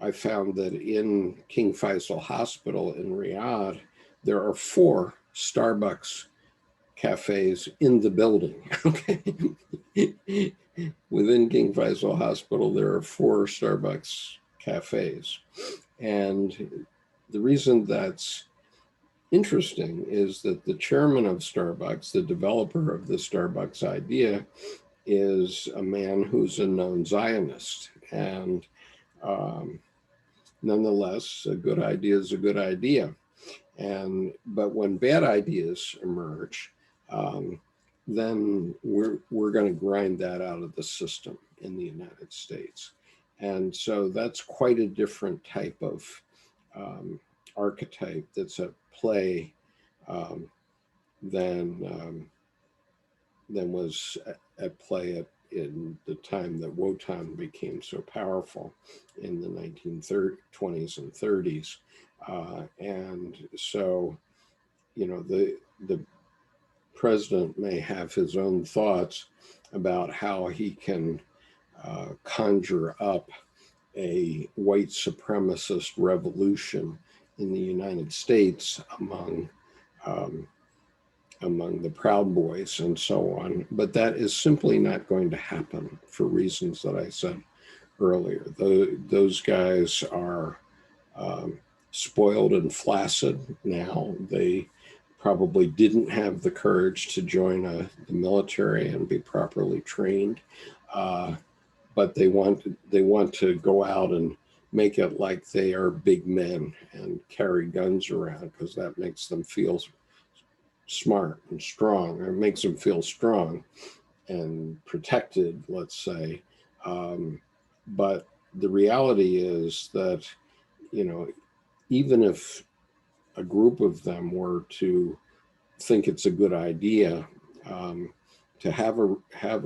I found that in King Faisal Hospital in Riyadh, there are 4 Starbucks cafes in the building. Okay. Within King Faisal Hospital, there are 4 Starbucks cafes. And the reason that's interesting is that the chairman of Starbucks, the developer of the Starbucks idea, is a man who's a known Zionist. And nonetheless, a good idea is a good idea. But when bad ideas emerge, then we're going to grind that out of the system in the United States. And so that's quite a different type of archetype that's at play than was at play in the time that Wotan became so powerful in the 1920s and 30s. And so, the president may have his own thoughts about how he can conjure up a white supremacist revolution in the United States among the Proud Boys and so on. But that is simply not going to happen for reasons that I said earlier. Those guys are spoiled and flaccid now. They probably didn't have the courage to join the military and be properly trained, but they want to go out and make it like they are big men and carry guns around because that makes them feel smart and strong, or makes them feel strong and protected, let's say. But the reality is that, even if a group of them were to think it's a good idea to have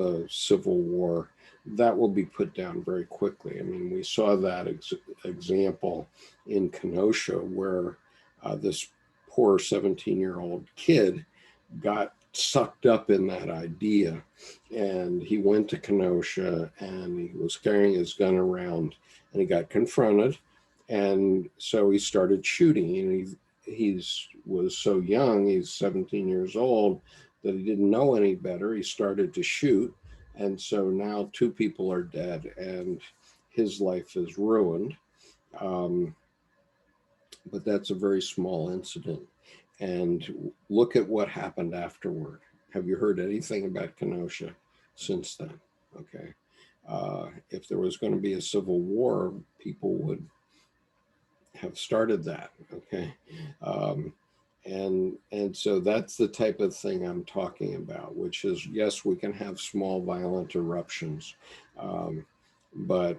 a civil war, that will be put down very quickly. I mean, we saw that example in Kenosha, where this poor 17-year-old kid got sucked up in that idea, and he went to Kenosha and he was carrying his gun around, and he got confronted, and so he started shooting. And he was so young, he's 17 years old, that he didn't know any better. He started to shoot, and so now 2 people are dead and his life is ruined. But that's a very small incident. And look at what happened afterward. Have you heard anything about Kenosha since then? Okay. If there was going to be a civil war, people would have started that. Okay. And so that's the type of thing I'm talking about, which is, yes, we can have small violent eruptions, but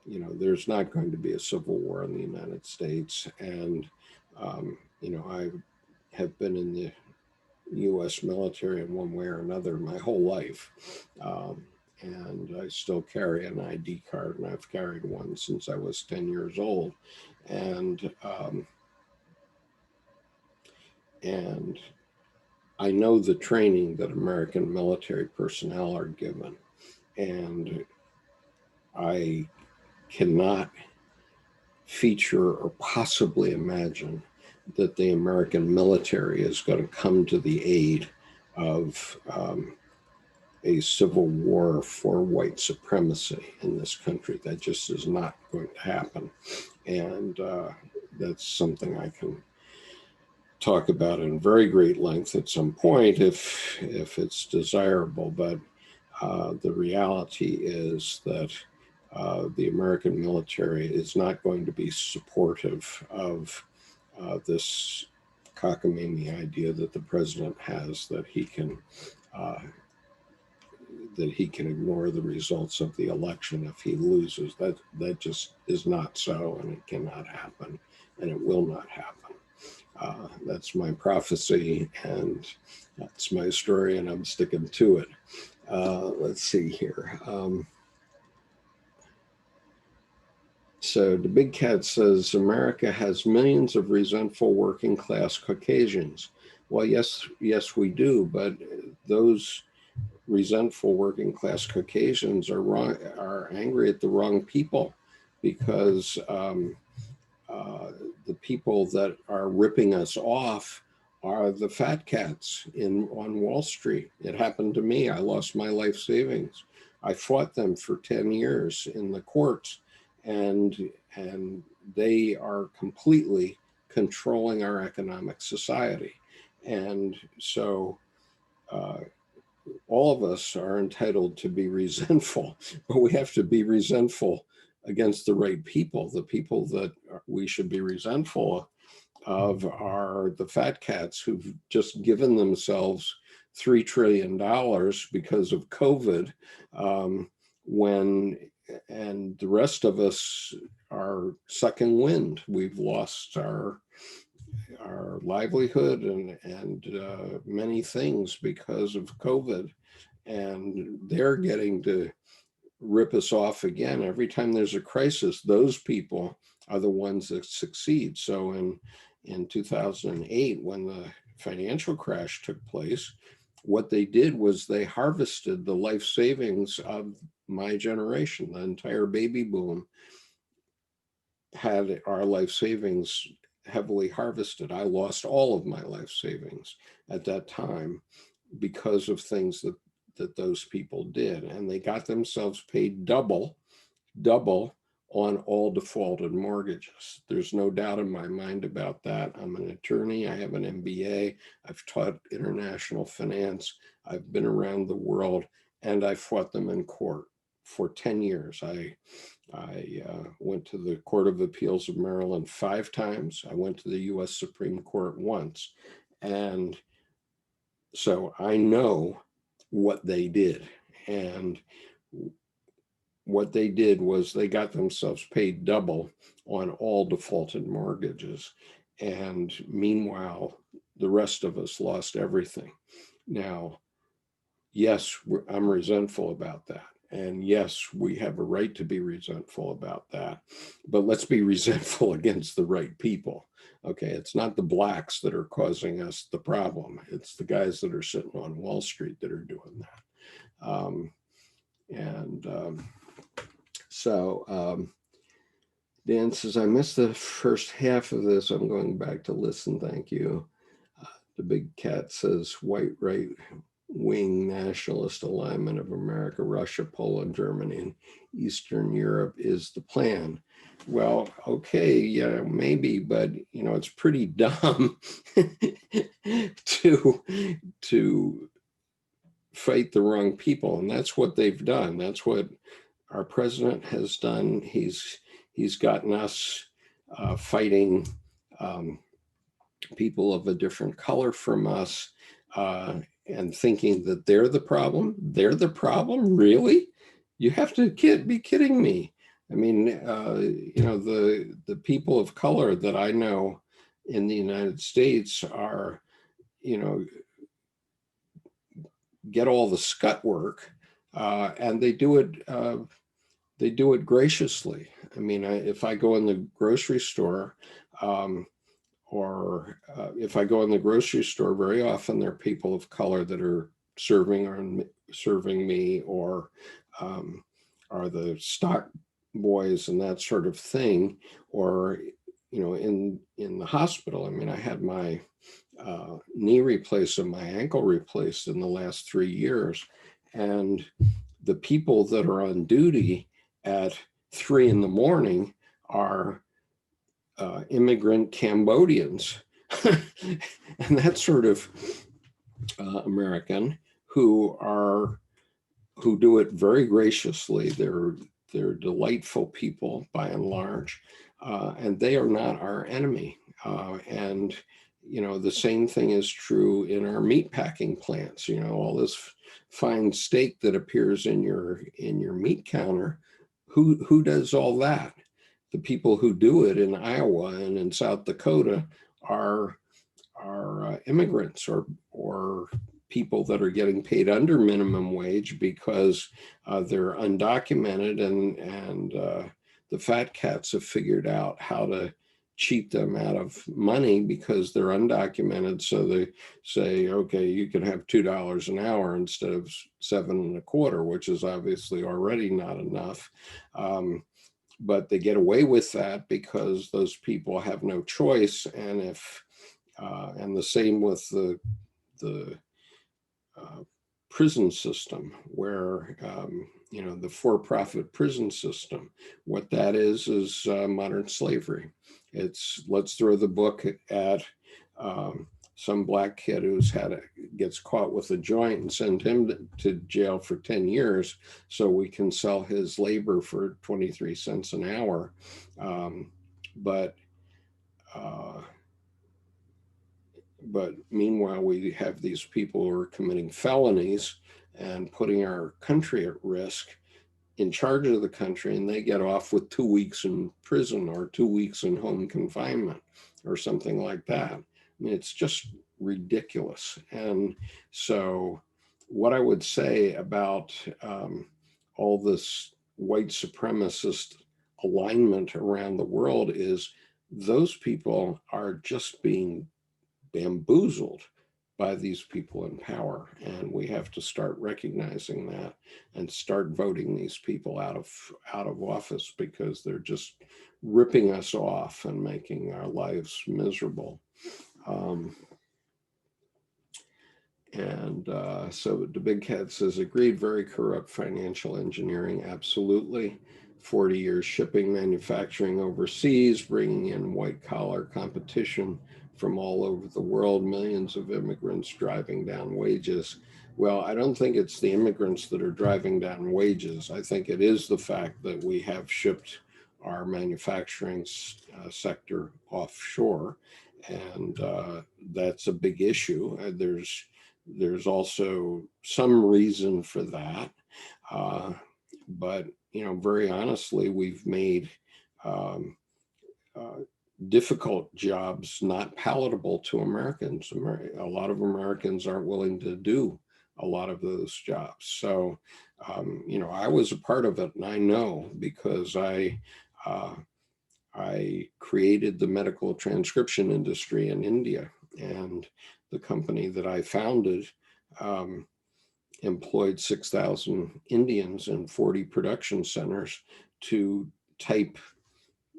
there's not going to be a civil war in the United States. And I have been in the U.S. military in one way or another my whole life, and I still carry an ID card, and I've carried one since I was 10 years old, and I know the training that American military personnel are given, and I cannot feature or possibly imagine that the American military is going to come to the aid of a civil war for white supremacy in this country. That just is not going to happen. And that's something I can talk about in very great length at some point if it's desirable. But the reality is that the American military is not going to be supportive of this cockamamie idea that the president has, that he can ignore the results of the election if he loses. That just is not so, and it cannot happen, and it will not happen. That's my prophecy, and that's my story, and I'm sticking to it. Let's see here. So the Big Cat says, America has millions of resentful working class Caucasians. Well, yes, we do, but those resentful working class Caucasians are angry at the wrong people, because the people that are ripping us off are the fat cats on Wall Street. It happened to me. I lost my life savings. I fought them for 10 years in the courts, and they are completely controlling our economic society. And so all of us are entitled to be resentful, but we have to be resentful against the right people. The people that we should be resentful of are the fat cats who've just given themselves $3 trillion because of COVID, and the rest of us are sucking wind. We've lost our livelihood and many things because of COVID, and they're getting to rip us off again. Every time there's a crisis, those people are the ones that succeed. So in 2008, when the financial crash took place, what they did was they harvested the life savings of my generation. The entire baby boom had our life savings heavily harvested. I lost all of my life savings at that time because of things that those people did, and they got themselves paid double on all defaulted mortgages. There's no doubt in my mind about that. I'm an attorney. I have an MBA. I've taught international finance. I've been around the world, and I fought them in court for 10 years. I went to the Court of Appeals of Maryland 5 times. I went to the US Supreme Court once. And so I know what they did. And what they did was they got themselves paid double on all defaulted mortgages. And meanwhile, the rest of us lost everything. Now, yes, I'm resentful about that. And yes, we have a right to be resentful about that. But let's be resentful against the right people. Okay, it's not the blacks that are causing us the problem. It's the guys that are sitting on Wall Street that are doing that. Dan says, I missed the first half of this. I'm going back to listen. Thank you. The Big Cat says, white right-wing nationalist alignment of America, Russia, Poland, Germany, and Eastern Europe is the plan. Well, okay, yeah, maybe, but it's pretty dumb to fight the wrong people, and that's what they've done. That's what our president has done. He's gotten us fighting people of a different color from us, and thinking that they're the problem. They're the problem, really? You have to be kidding me. I mean, the people of color that I know in the United States are, get all the scut work, and they do it graciously. I mean, if I go in the grocery store, if I go in the grocery store, very often there are people of color that are serving me, or are the stock boys and that sort of thing, or in the hospital. I mean, I had my knee replaced and my ankle replaced in the last 3 years, and the people that are on duty at 3 a.m. are immigrant Cambodians and that sort of American who do it very graciously. They're delightful people by and large, and they are not our enemy. And the same thing is true in our meat packing plants. All this fine steak that appears in your meat counter. Who does all that? The people who do it in Iowa and in South Dakota are immigrants or people that are getting paid under minimum wage because they're undocumented, and the fat cats have figured out how to cheat them out of money because they're undocumented. So they say, okay, you can have $2 an hour instead of $7.25, which is obviously already not enough. But they get away with that because those people have no choice. And and the same with the prison system, where the for-profit prison system. What that is modern slavery. It's let's throw the book at some black kid gets caught with a joint and send him to jail for 10 years so we can sell his labor for 23 cents an hour. But meanwhile, we have these people who are committing felonies and putting our country at risk, in charge of the country, and they get off with 2 weeks in prison or 2 weeks in home confinement or something like that. I mean, it's just ridiculous. And so what I would say about all this white supremacist alignment around the world is those people are just being bamboozled by these people in power, and we have to start recognizing that and start voting these people out of office, because they're just ripping us off and making our lives miserable. So the Big Cat says, agreed, very corrupt financial engineering, absolutely. 40 years shipping manufacturing overseas, bringing in white collar competition from all over the world, millions of immigrants driving down wages. Well, I don't think it's the immigrants that are driving down wages. I think it is the fact that we have shipped our manufacturing sector offshore, and that's a big issue. There's also some reason for that, but very honestly, we've made difficult jobs not palatable to Americans. A lot of Americans aren't willing to do a lot of those jobs. So, I was a part of it, and I know, because I created the medical transcription industry in India, and the company that I founded employed 6,000 Indians in 40 production centers to type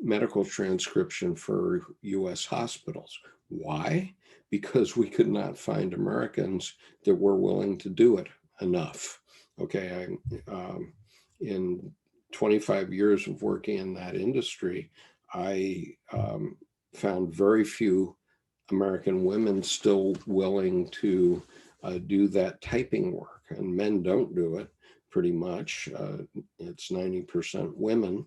medical transcription for US hospitals. Why? Because we could not find Americans that were willing to do it enough. Okay, in 25 years of working in that industry, I found very few American women still willing to do that typing work, and men don't do it pretty much. It's 90% women.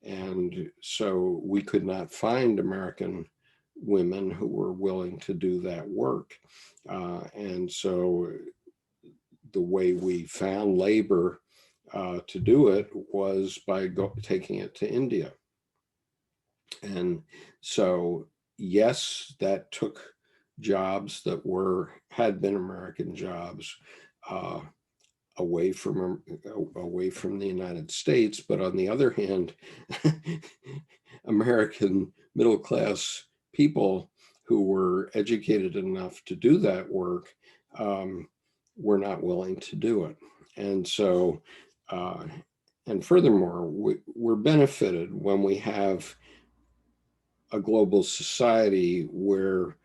And so we could not find American women who were willing to do that work. And so the way we found labor to do it was by taking it to India. And so, yes, that took jobs that had been American jobs away from the United States. But on the other hand, American middle class people who were educated enough to do that work were not willing to do it. And so, and furthermore, we're benefited when we have a global society where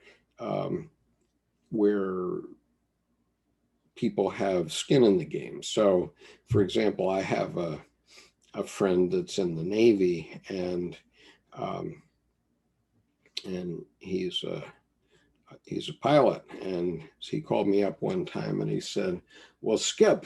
people have skin in the game. So, for example, I have a friend that's in the Navy, and he's a pilot, and he called me up one time and he said, well, Skip,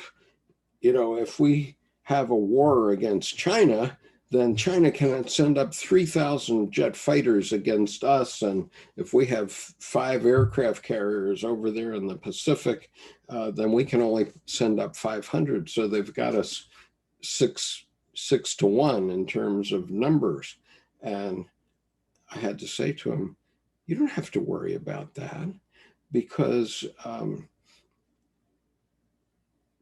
if we have a war against China, then China can send up 3,000 jet fighters against us. And if we have 5 aircraft carriers over there in the Pacific, then we can only send up 500. So they've got us 6 to 1 in terms of numbers. And I had to say to him, you don't have to worry about that, because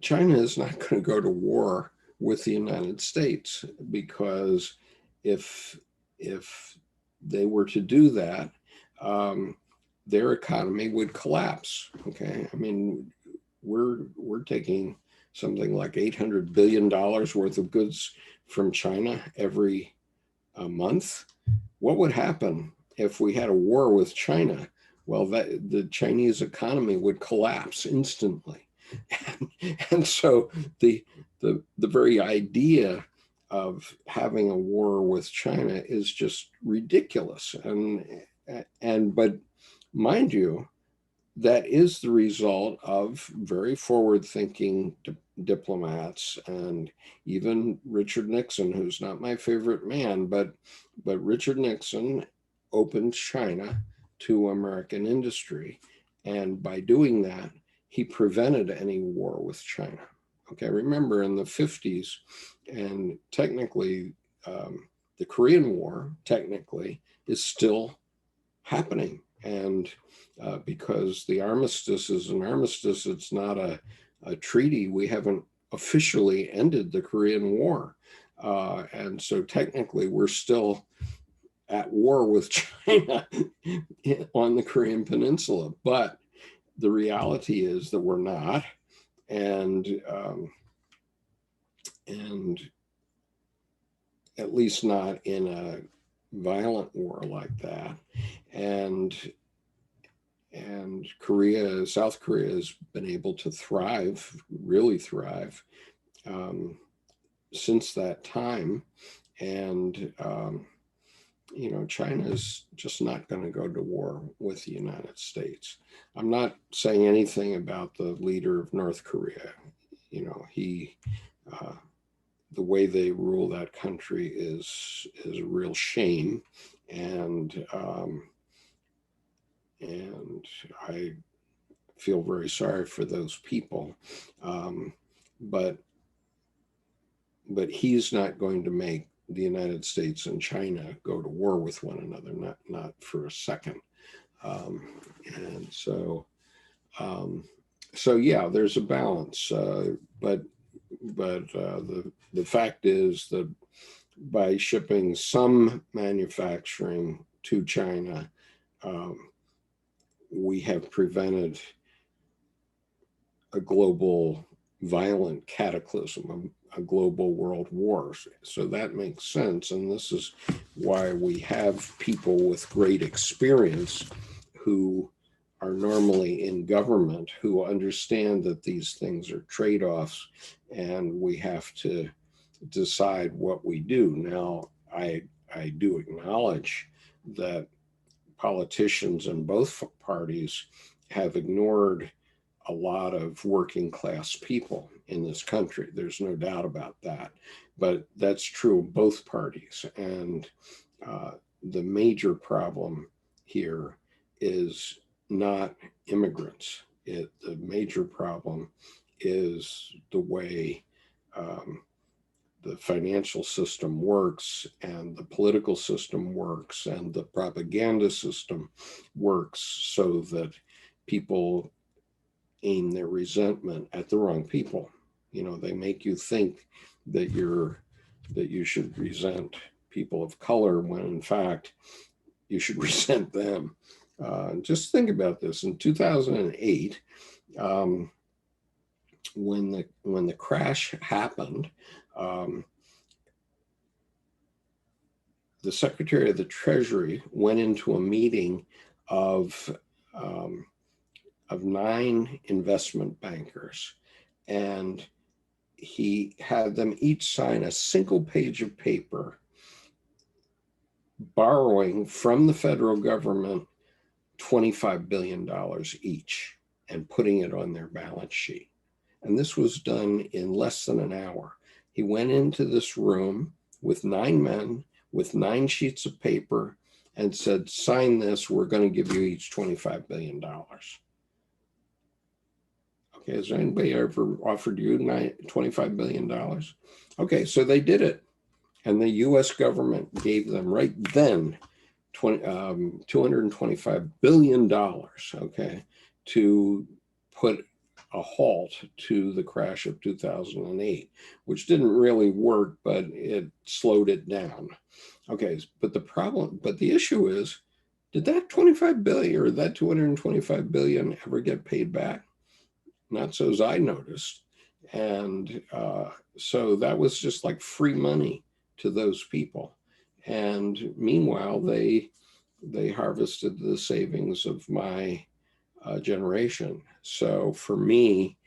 China is not going to go to war with the United States, because if they were to do that, their economy would collapse. Okay, I mean, we're taking something like $800 billion worth of goods from China every month. What would happen if we had a war with China? Well, the Chinese economy would collapse instantly. And so the the very idea of having a war with China is just ridiculous. But mind you, that is the result of very forward-thinking diplomats, and even Richard Nixon, who's not my favorite man, but Richard Nixon opened China to American industry, and by doing that, he prevented any war with China. Okay, remember in the 50s, and technically, the Korean War technically is still happening, and because the armistice is an armistice, it's not a treaty. We haven't officially ended the Korean War, and so technically we're still at war with China on the Korean Peninsula. But the reality is that we're not, and at least not in a violent war like that. And South Korea has been able to thrive, really thrive, since that time. And China is just not going to go to war with the United States. I'm not saying anything about the leader of North Korea. The way they rule that country is a real shame, and I feel very sorry for those people. But he's not going to make the United States and China go to war with one another, not for a second. And so yeah, there's a balance. But the fact is that by shipping some manufacturing to China, we have prevented a global violent cataclysm, a global world war. So that makes sense. And this is why we have people with great experience who are normally in government, who understand that these things are trade-offs, and we have to decide what we do. Now, I do acknowledge that politicians in both parties have ignored a lot of working class people in this country. There's no doubt about that. But that's true of both parties. And the major problem here is not immigrants. The major problem is the way the financial system works, and the political system works, and the propaganda system works, so that people aim their resentment at the wrong people. They make you think that you should resent people of color, when in fact you should resent them. Just think about this. In 2008, when the crash happened, the Secretary of the Treasury went into a meeting of 9 investment bankers, and he had them each sign a single page of paper borrowing from the federal government $25 billion each and putting it on their balance sheet. And this was done in less than an hour. He went into this room with 9 men with 9 sheets of paper and said, sign this, we're going to give you each $25 billion. Okay, has anybody ever offered you $25 billion? Okay, so they did it. And the US government gave them right then $225 billion, okay, to put a halt to the crash of 2008, which didn't really work, but it slowed it down. Okay, but the issue is, did that 25 billion or that 225 billion ever get paid back? Not so as I noticed. And so that was just like free money to those people. And meanwhile, they harvested the savings of my generation. So for me,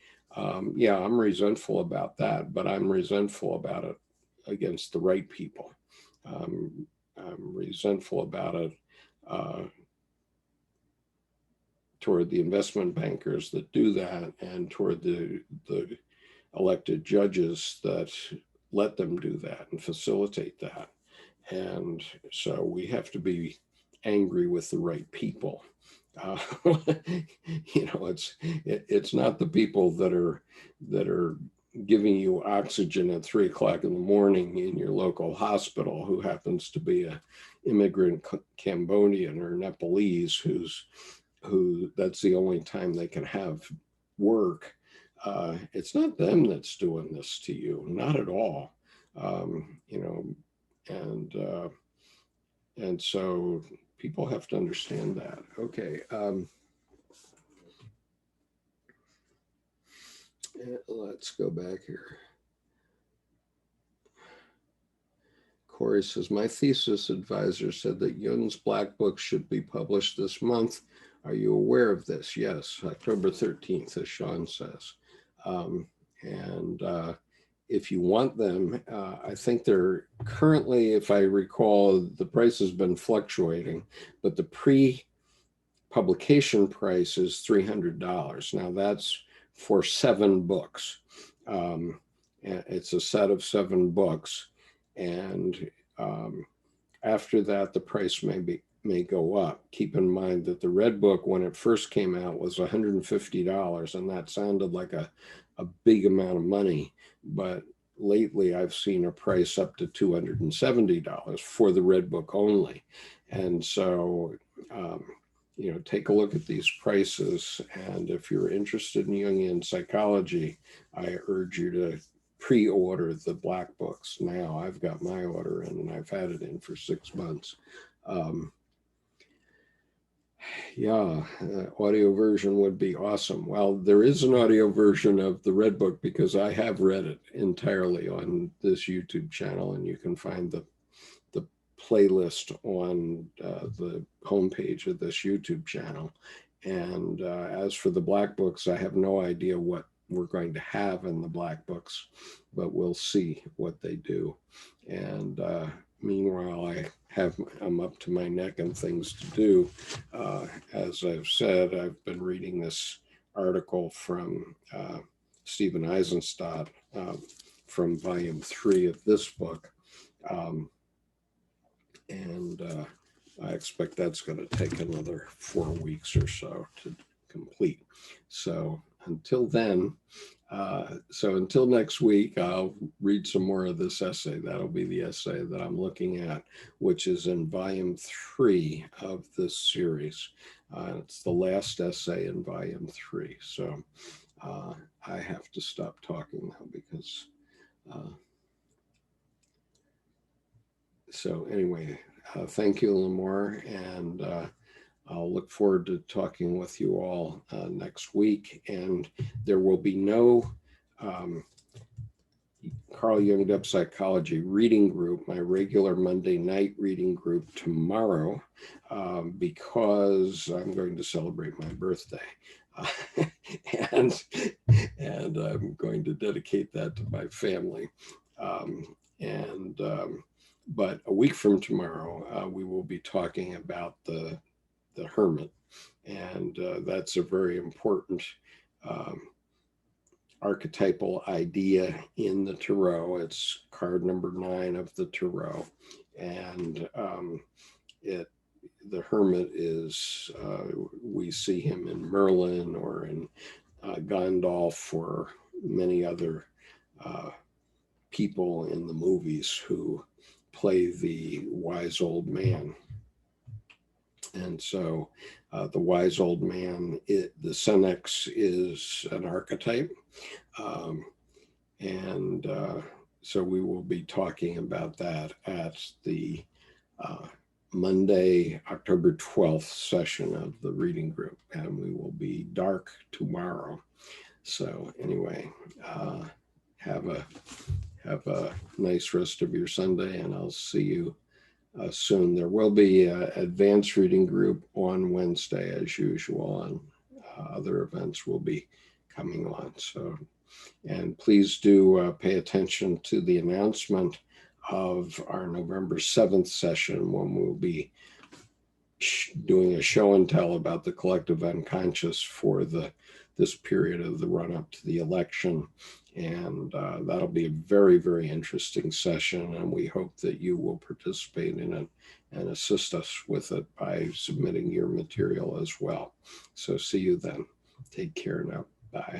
Yeah, I'm resentful about that, but I'm resentful about it against the right people. I'm resentful about it toward the investment bankers that do that, and toward the elected judges that let them do that and facilitate that. And so we have to be angry with the right people. Uh, it's not the people that are giving you oxygen at 3 o'clock in the morning in your local hospital, who happens to be a immigrant Cambodian or Nepalese who that's the only time they can have work. It's not them that's doing this to you, not at all. You know, and so people have to understand that. Okay. Let's go back here. Corey says, my thesis advisor said that Jung's Black Book should be published this month. Are you aware of this? Yes, October 13th, as Sean says. And if you want them, I think they're currently, if I recall, the price has been fluctuating, but the pre-publication price is $300. Now that's for 7 books. It's a set of 7 books. And after that, the price may go up. Keep in mind that the Red Book, when it first came out, was $150, and that sounded like a big amount of money. But lately, I've seen a price up to $270 for the Red Book only. And so, take a look at these prices. And if you're interested in Jungian psychology, I urge you to pre-order the Black Books now. I've got my order in, and I've had it in for 6 months. Audio version would be awesome. Well, there is an audio version of the Red Book because I have read it entirely on this YouTube channel, and you can find the playlist on the homepage of this YouTube channel. And as for the Black Books, I have no idea what we're going to have in the Black Books, but we'll see what they do. And meanwhile, I'm up to my neck in things to do. As I've said, I've been reading this article from Steven Aizenstat from volume 3 of this book. And I expect that's going to take another 4 weeks or so to complete. So until then, until next week, I'll read some more of this essay. That'll be the essay that I'm looking at, which is in volume 3 of this series. It's the last essay in volume 3. So I have to stop talking now because so anyway, thank you, Lamar, and I'll look forward to talking with you all next week. And there will be no Carl Jung Psychology reading group, my regular Monday night reading group tomorrow, because I'm going to celebrate my birthday. And I'm going to dedicate that to my family. But a week from tomorrow, we will be talking about the Hermit, and that's a very important archetypal idea in the Tarot. It's card number 9 of the Tarot, and the Hermit is we see him in Merlin or in Gandalf or many other people in the movies who play the wise old man. And so the wise old man, the Senex is an archetype. So we will be talking about that at the Monday, October 12th session of the reading group. And we will be dark tomorrow. So anyway, have a nice rest of your Sunday, and I'll see you soon. There will be an advanced reading group on Wednesday as usual, and other events will be coming on. So, and please do pay attention to the announcement of our November 7th session, when we'll be doing a show and tell about the collective unconscious for this period of the run up to the election. And that'll be a very, very interesting session. And we hope that you will participate in it and assist us with it by submitting your material as well. So see you then. Take care now. Bye.